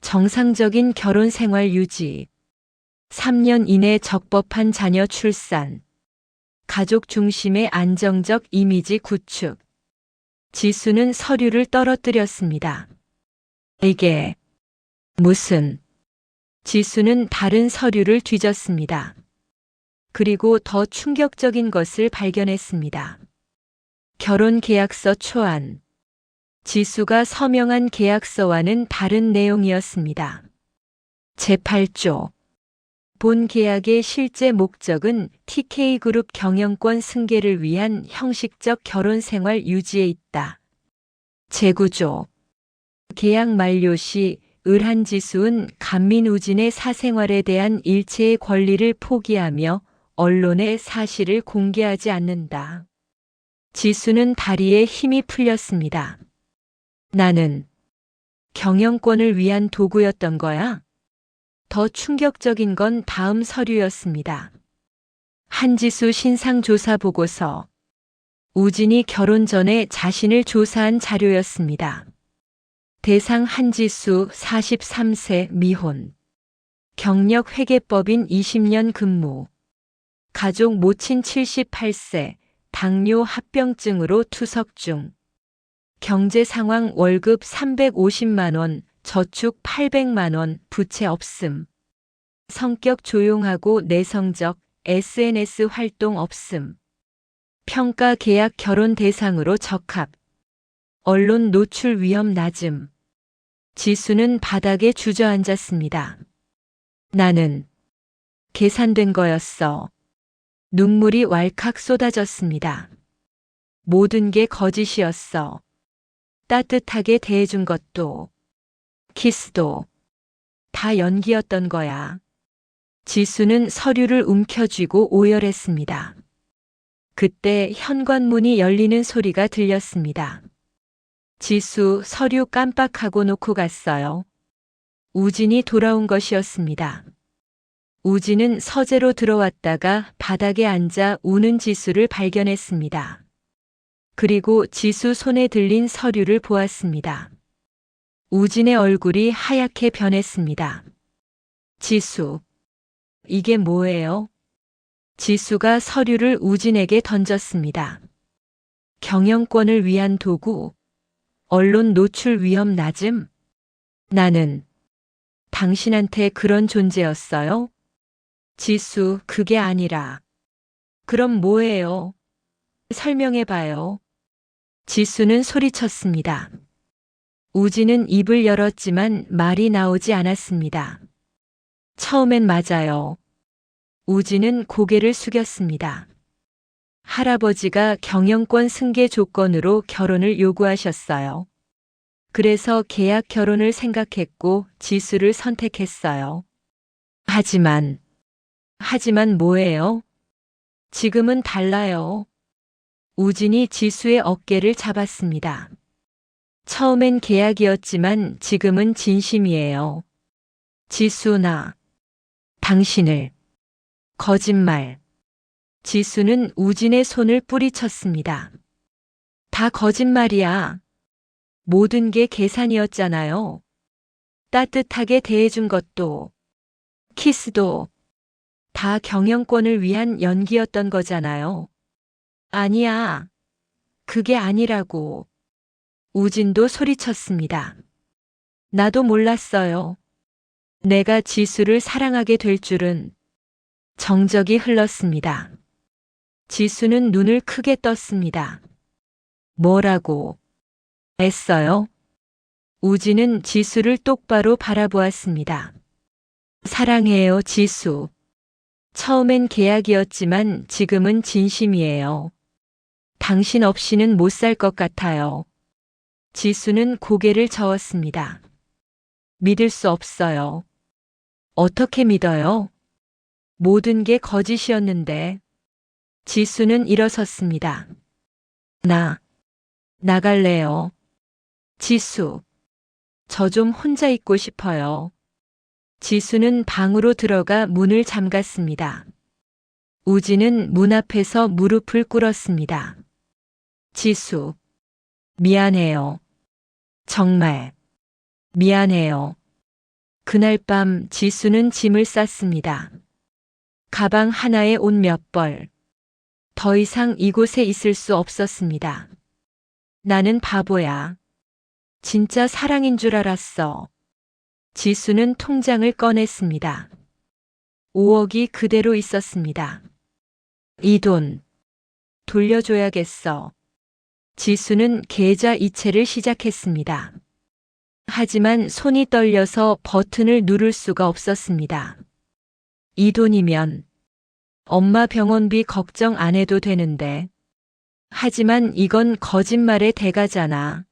정상적인 결혼 생활 유지. 3년 이내 적법한 자녀 출산. 가족 중심의 안정적 이미지 구축. 지수는 서류를 떨어뜨렸습니다. 이게 무슨. 지수는 다른 서류를 뒤졌습니다. 그리고 더 충격적인 것을 발견했습니다. 결혼 계약서 초안. 지수가 서명한 계약서와는 다른 내용이었습니다. 제8조. 본 계약의 실제 목적은 TK그룹 경영권 승계를 위한 형식적 결혼 생활 유지에 있다. 제9조. 계약 만료 시 을한지수은 간민우진의 사생활에 대한 일체의 권리를 포기하며 언론에 사실을 공개하지 않는다. 지수는 다리에 힘이 풀렸습니다. 나는 경영권을 위한 도구였던 거야? 더 충격적인 건 다음 서류였습니다. 한지수 신상조사 보고서. 우진이 결혼 전에 자신을 조사한 자료였습니다. 대상 한지수 43세 미혼. 경력 회계법인 20년 근무. 가족 모친 78세, 당뇨 합병증으로 투석 중. 경제 상황 월급 350만 원, 저축 800만 원, 부채 없음. 성격 조용하고 내성적, SNS 활동 없음. 평가 계약 결혼 대상으로 적합. 언론 노출 위험 낮음. 지수는 바닥에 주저앉았습니다. 나는 계산된 거였어. 눈물이 왈칵 쏟아졌습니다. 모든 게 거짓이었어. 따뜻하게 대해준 것도, 키스도 다 연기였던 거야. 지수는 서류를 움켜쥐고 오열했습니다. 그때 현관문이 열리는 소리가 들렸습니다. 지수 서류 깜빡하고 놓고 갔어요. 우진이 돌아온 것이었습니다. 우진은 서재로 들어왔다가 바닥에 앉아 우는 지수를 발견했습니다. 그리고 지수 손에 들린 서류를 보았습니다. 우진의 얼굴이 하얗게 변했습니다. 지수, 이게 뭐예요? 지수가 서류를 우진에게 던졌습니다. 경영권을 위한 도구, 언론 노출 위험 낮음. 나는 당신한테 그런 존재였어요? 지수, 그게 아니라. 그럼 뭐예요? 설명해봐요. 지수는 소리쳤습니다. 우진은 입을 열었지만 말이 나오지 않았습니다. 처음엔 맞아요. 우진은 고개를 숙였습니다. 할아버지가 경영권 승계 조건으로 결혼을 요구하셨어요. 그래서 계약 결혼을 생각했고 지수를 선택했어요. 하지만 뭐예요? 지금은 달라요. 우진이 지수의 어깨를 잡았습니다. 처음엔 계약이었지만 지금은 진심이에요. 지수, 당신을. 거짓말. 지수는 우진의 손을 뿌리쳤습니다. 다 거짓말이야. 모든 게 계산이었잖아요. 따뜻하게 대해준 것도, 키스도 다 경영권을 위한 연기였던 거잖아요. 아니야. 그게 아니라고. 우진도 소리쳤습니다. 나도 몰랐어요. 내가 지수를 사랑하게 될 줄은. 정적이 흘렀습니다. 지수는 눈을 크게 떴습니다. 뭐라고? 했어요? 우진은 지수를 똑바로 바라보았습니다. 사랑해요, 지수. 처음엔 계약이었지만 지금은 진심이에요. 당신 없이는 못 살 것 같아요. 지수는 고개를 저었습니다. 믿을 수 없어요. 어떻게 믿어요? 모든 게 거짓이었는데. 지수는 일어섰습니다. 나갈래요. 지수, 저 좀 혼자 있고 싶어요. 지수는 방으로 들어가 문을 잠갔습니다. 우진은 문 앞에서 무릎을 꿇었습니다. 지수, 미안해요. 정말 미안해요. 그날 밤 지수는 짐을 쌌습니다. 가방 하나에 옷 몇 벌. 더 이상 이곳에 있을 수 없었습니다. 나는 바보야. 진짜 사랑인 줄 알았어. 지수는 통장을 꺼냈습니다. 5억이 그대로 있었습니다. 이 돈 돌려줘야겠어. 지수는 계좌 이체를 시작했습니다. 하지만 손이 떨려서 버튼을 누를 수가 없었습니다. 이 돈이면 엄마 병원비 걱정 안 해도 되는데. 하지만 이건 거짓말의 대가잖아.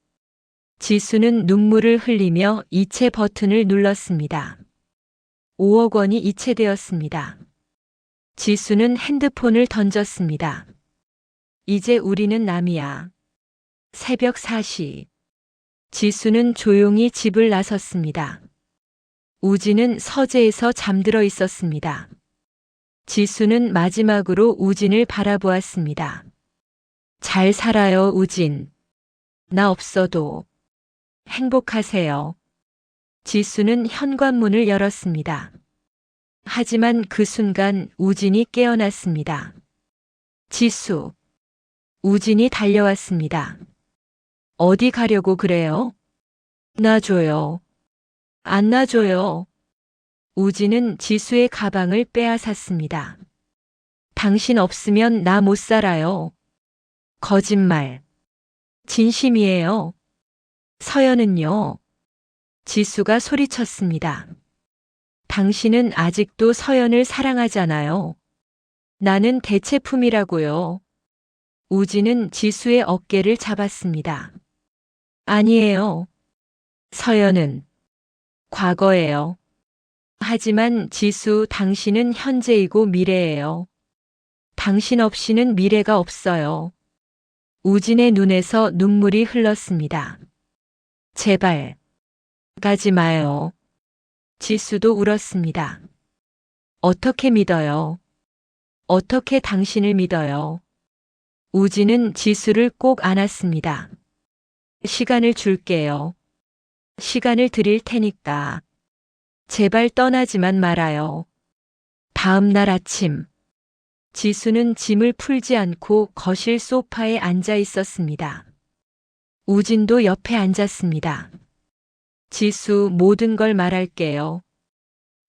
지수는 눈물을 흘리며 이체 버튼을 눌렀습니다. 5억 원이 이체되었습니다. 지수는 핸드폰을 던졌습니다. 이제 우리는 남이야. 새벽 4시. 지수는 조용히 집을 나섰습니다. 우진은 서재에서 잠들어 있었습니다. 지수는 마지막으로 우진을 바라보았습니다. 잘 살아요, 우진. 나 없어도. 행복하세요. 지수는 현관문을 열었습니다. 하지만 그 순간 우진이 깨어났습니다. 지수. 우진이 달려왔습니다. 어디 가려고 그래요? 놔줘요. 안 놔줘요. 우진은 지수의 가방을 빼앗았습니다. 당신 없으면 나 못 살아요. 거짓말. 진심이에요. 서연은요? 지수가 소리쳤습니다. 당신은 아직도 서연을 사랑하잖아요. 나는 대체품이라고요. 우진은 지수의 어깨를 잡았습니다. 아니에요. 서연은 과거예요. 하지만 지수, 당신은 현재이고 미래예요. 당신 없이는 미래가 없어요. 우진의 눈에서 눈물이 흘렀습니다. 제발, 가지 마요. 지수도 울었습니다. 어떻게 믿어요? 어떻게 당신을 믿어요? 우진은 지수를 꼭 안았습니다. 시간을 줄게요. 시간을 드릴 테니까. 제발 떠나지만 말아요. 다음 날 아침, 지수는 짐을 풀지 않고 거실 소파에 앉아 있었습니다. 우진도 옆에 앉았습니다. 지수, 모든 걸 말할게요.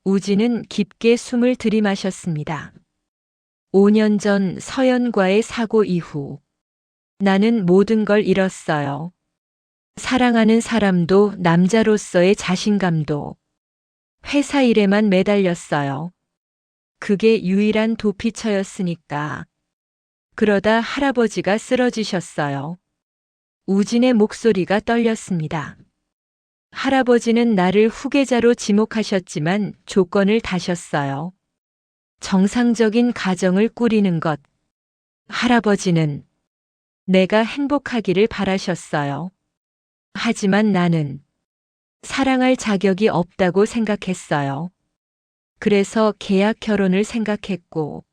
우진은 깊게 숨을 들이마셨습니다. 5년 전 서연과의 사고 이후 나는 모든 걸 잃었어요. 사랑하는 사람도, 남자로서의 자신감도. 회사 일에만 매달렸어요. 그게 유일한 도피처였으니까. 그러다 할아버지가 쓰러지셨어요. 우진의 목소리가 떨렸습니다. 할아버지는 나를 후계자로 지목하셨지만 조건을 다셨어요. 정상적인 가정을 꾸리는 것. 할아버지는 내가 행복하기를 바라셨어요. 하지만 나는 사랑할 자격이 없다고 생각했어요. 그래서 계약 결혼을 생각했고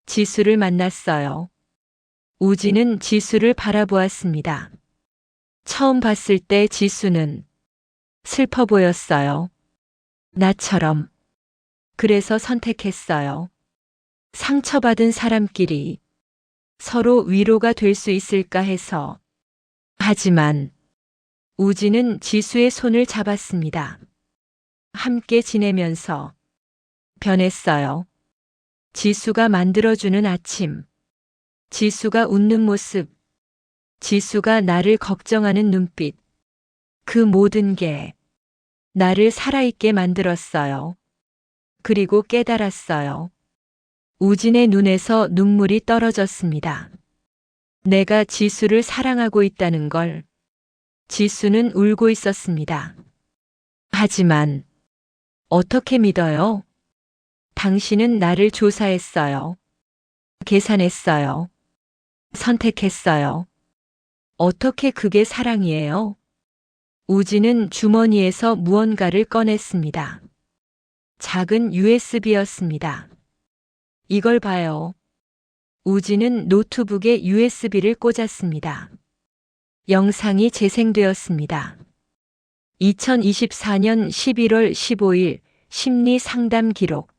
지수를 만났어요. 우진은 지수를 바라보았습니다. 처음 봤을 때 지수는 슬퍼 보였어요. 나처럼. 그래서 선택했어요. 상처받은 사람끼리 서로 위로가 될 수 있을까 해서. 하지만 우진은 지수의 손을 잡았습니다. 함께 지내면서 변했어요. 지수가 만들어주는 아침, 지수가 웃는 모습, 지수가 나를 걱정하는 눈빛, 그 모든 게 나를 살아있게 만들었어요. 그리고 깨달았어요. 우진의 눈에서 눈물이 떨어졌습니다. 내가 지수를 사랑하고 있다는 걸. 지수는 울고 있었습니다. 하지만 어떻게 믿어요? 당신은 나를 조사했어요. 계산했어요. 선택했어요. 어떻게 그게 사랑이에요? 우진은 주머니에서 무언가를 꺼냈습니다. 작은 USB였습니다. 이걸 봐요. 우진은 노트북에 USB를 꽂았습니다. 영상이 재생되었습니다. 2024년 11월 15일 심리 상담 기록.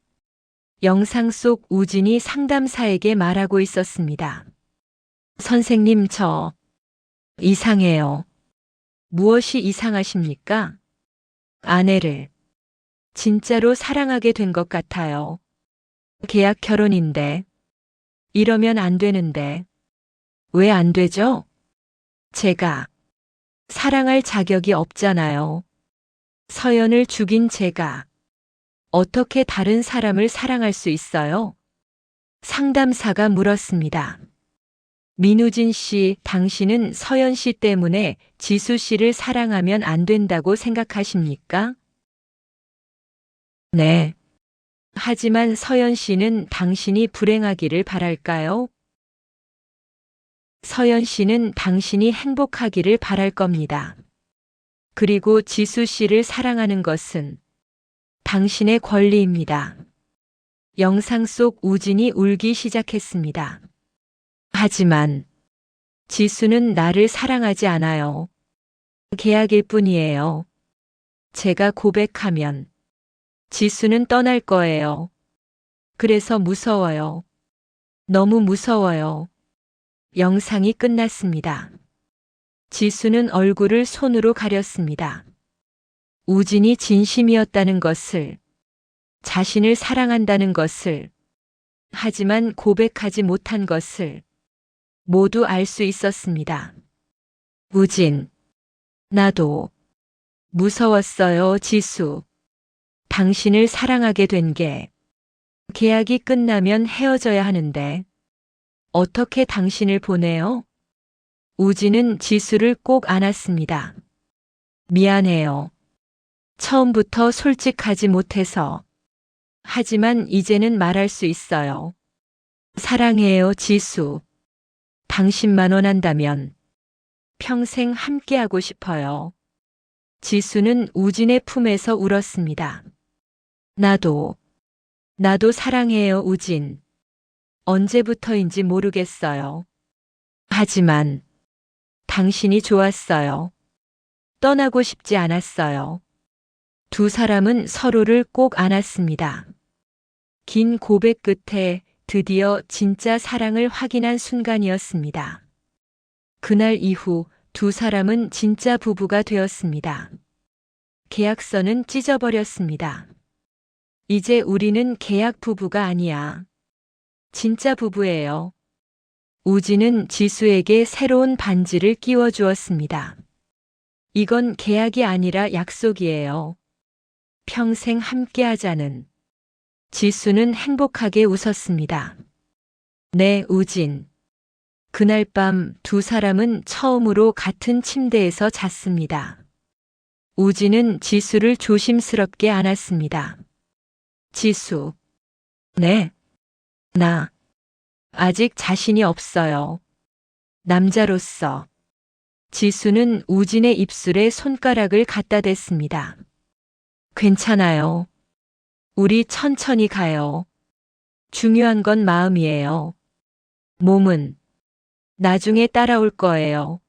영상 속 우진이 상담사에게 말하고 있었습니다. 선생님, 저 이상해요. 무엇이 이상하십니까? 아내를 진짜로 사랑하게 된 것 같아요. 계약 결혼인데. 이러면 안 되는데. 왜 안 되죠? 제가 사랑할 자격이 없잖아요. 서연을 죽인 제가 어떻게 다른 사람을 사랑할 수 있어요? 상담사가 물었습니다. 민우진 씨, 당신은 서연 씨 때문에 지수 씨를 사랑하면 안 된다고 생각하십니까? 네. 하지만 서연 씨는 당신이 불행하기를 바랄까요? 서연 씨는 당신이 행복하기를 바랄 겁니다. 그리고 지수 씨를 사랑하는 것은 당신의 권리입니다. 영상 속 우진이 울기 시작했습니다. 하지만 지수는 나를 사랑하지 않아요. 계약일 뿐이에요. 제가 고백하면 지수는 떠날 거예요. 그래서 무서워요. 너무 무서워요. 영상이 끝났습니다. 지수는 얼굴을 손으로 가렸습니다. 우진이 진심이었다는 것을, 자신을 사랑한다는 것을, 하지만 고백하지 못한 것을 모두 알 수 있었습니다. 우진, 나도 무서웠어요, 지수. 당신을 사랑하게 된 게 계약이 끝나면 헤어져야 하는데 어떻게 당신을 보내요? 우진은 지수를 꼭 안았습니다. 미안해요. 처음부터 솔직하지 못해서. 하지만 이제는 말할 수 있어요. 사랑해요, 지수. 당신만 원한다면 평생 함께하고 싶어요. 지수는 우진의 품에서 울었습니다. 나도 사랑해요, 우진. 언제부터인지 모르겠어요. 하지만 당신이 좋았어요. 떠나고 싶지 않았어요. 두 사람은 서로를 꼭 안았습니다. 긴 고백 끝에 드디어 진짜 사랑을 확인한 순간이었습니다. 그날 이후 두 사람은 진짜 부부가 되었습니다. 계약서는 찢어버렸습니다. 이제 우리는 계약 부부가 아니야. 진짜 부부예요. 우진은 지수에게 새로운 반지를 끼워 주었습니다. 이건 계약이 아니라 약속이에요. 평생 함께 하자는. 지수는 행복하게 웃었습니다. 네, 우진. 그날 밤 두 사람은 처음으로 같은 침대에서 잤습니다. 우진은 지수를 조심스럽게 안았습니다. 지수. 네. 나 아직 자신이 없어요. 남자로서. 지수는 우진의 입술에 손가락을 갖다 댔습니다. 괜찮아요. 우리 천천히 가요. 중요한 건 마음이에요. 몸은 나중에 따라올 거예요.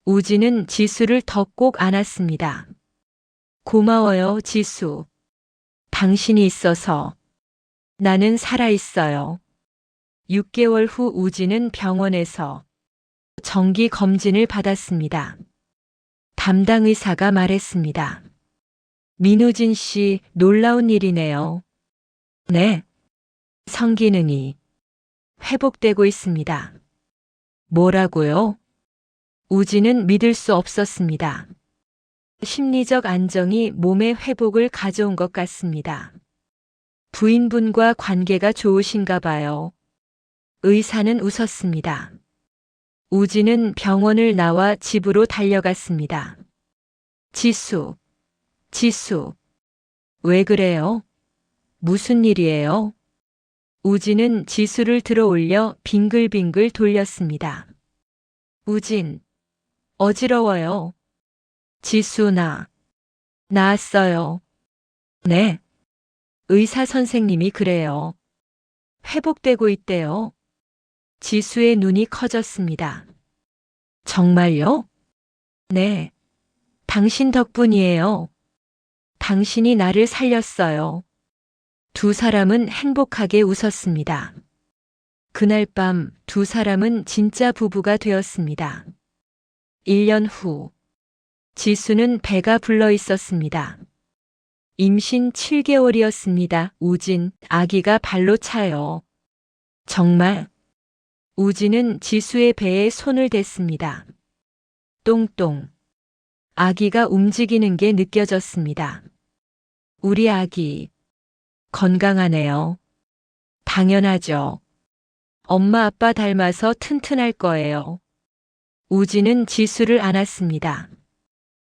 우진은 지수를 더 꼭 안았습니다. 고마워요, 지수. 당신이 있어서 나는 살아있어요. 6개월 후 우진은 병원에서 정기 검진을 받았습니다. 담당 의사가 말했습니다. 민우진 씨, 놀라운 일이네요. 네. 성기능이 회복되고 있습니다. 뭐라고요? 우진은 믿을 수 없었습니다. 심리적 안정이 몸의 회복을 가져온 것 같습니다. 부인분과 관계가 좋으신가 봐요. 의사는 웃었습니다. 우진은 병원을 나와 집으로 달려갔습니다. 지수. 왜 그래요? 무슨 일이에요? 우진은 지수를 들어 올려 빙글빙글 돌렸습니다. 우진. 어지러워요. 지수 나았어요. 네. 의사 선생님이 그래요. 회복되고 있대요. 지수의 눈이 커졌습니다. 정말요? 네. 당신 덕분이에요. 당신이 나를 살렸어요. 두 사람은 행복하게 웃었습니다. 그날 밤 두 사람은 진짜 부부가 되었습니다. 1년 후, 지수는 배가 불러 있었습니다. 임신 7개월이었습니다. 우진, 아기가 발로 차요. 정말? 우진은 지수의 배에 손을 댔습니다. 똥똥. 아기가 움직이는 게 느껴졌습니다. 우리 아기. 건강하네요. 당연하죠. 엄마 아빠 닮아서 튼튼할 거예요. 우진은 지수를 안았습니다.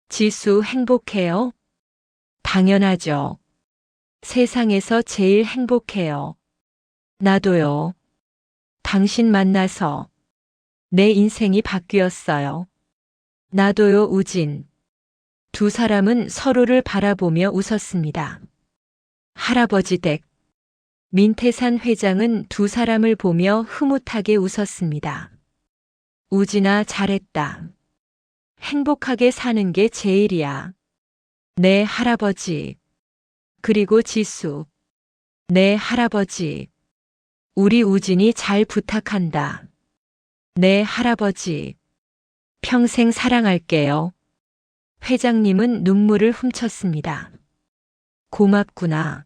지수 행복해요? 당연하죠. 세상에서 제일 행복해요. 나도요. 당신 만나서 내 인생이 바뀌었어요. 나도요, 우진. 두 사람은 서로를 바라보며 웃었습니다. 할아버지 댁. 민태산 회장은 두 사람을 보며 흐뭇하게 웃었습니다. 우진아, 잘했다. 행복하게 사는 게 제일이야. 네, 할아버지. 그리고 지수. 네, 할아버지. 우리 우진이 잘 부탁한다. 네, 할아버지. 평생 사랑할게요. 회장님은 눈물을 훔쳤습니다. 고맙구나.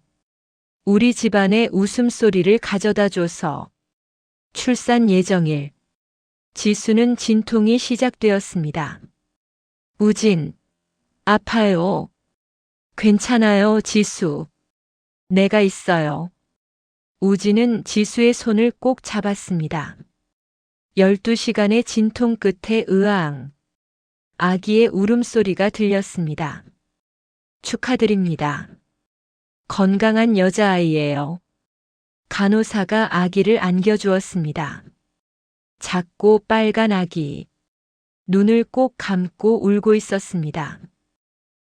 우리 집안의 웃음소리를 가져다 줘서. 출산 예정일. 지수는 진통이 시작되었습니다. 우진, 아파요. 괜찮아요, 지수. 내가 있어요. 우진은 지수의 손을 꼭 잡았습니다. 12시간의 진통 끝에 으앙. 아기의 울음소리가 들렸습니다. 축하드립니다. 건강한 여자아이예요. 간호사가 아기를 안겨주었습니다. 작고 빨간 아기. 눈을 꼭 감고 울고 있었습니다.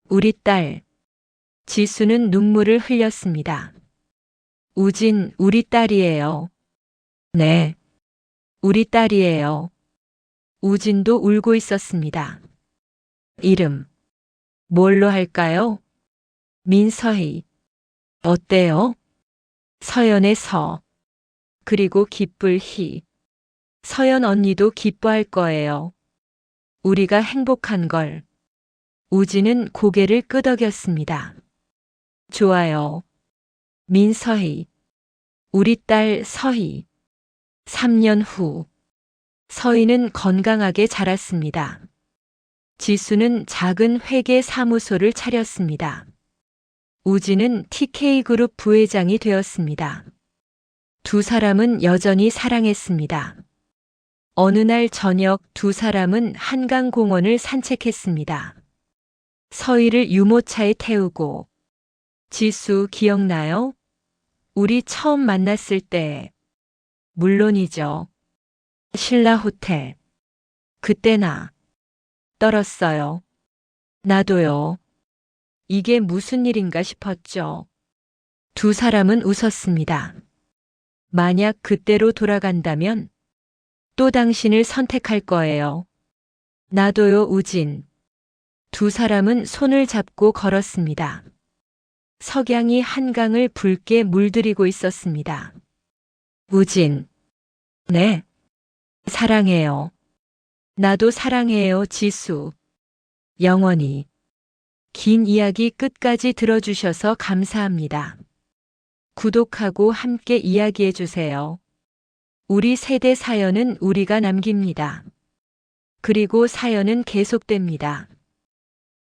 우리 딸. 지수는 눈물을 흘렸습니다. 우진, 우리 딸이에요. 네. 우리 딸이에요. 우진도 울고 있었습니다. 이름. 뭘로 할까요? 민서희. 어때요? 서연의 서. 그리고 기쁠 희. 서연 언니도 기뻐할 거예요. 우리가 행복한 걸. 우진은 고개를 끄덕였습니다. 좋아요. 민서희. 우리 딸 서희. 3년 후. 서희는 건강하게 자랐습니다. 지수는 작은 회계 사무소를 차렸습니다. 우진은 TK그룹 부회장이 되었습니다. 두 사람은 여전히 사랑했습니다. 어느 날 저녁 두 사람은 한강공원을 산책했습니다. 서희를 유모차에 태우고 지수 기억나요? 우리 처음 만났을 때. 물론이죠. 신라호텔. 그때 나 떨었어요. 나도요. 이게 무슨 일인가 싶었죠. 두 사람은 웃었습니다. 만약 그때로 돌아간다면 또 당신을 선택할 거예요. 나도요, 우진. 두 사람은 손을 잡고 걸었습니다. 석양이 한강을 붉게 물들이고 있었습니다. 우진. 네. 사랑해요. 나도 사랑해요, 지수. 영원히. 긴 이야기 끝까지 들어주셔서 감사합니다. 구독하고 함께 이야기해주세요. 우리 세대 사연은 우리가 남깁니다. 그리고 사연은 계속됩니다.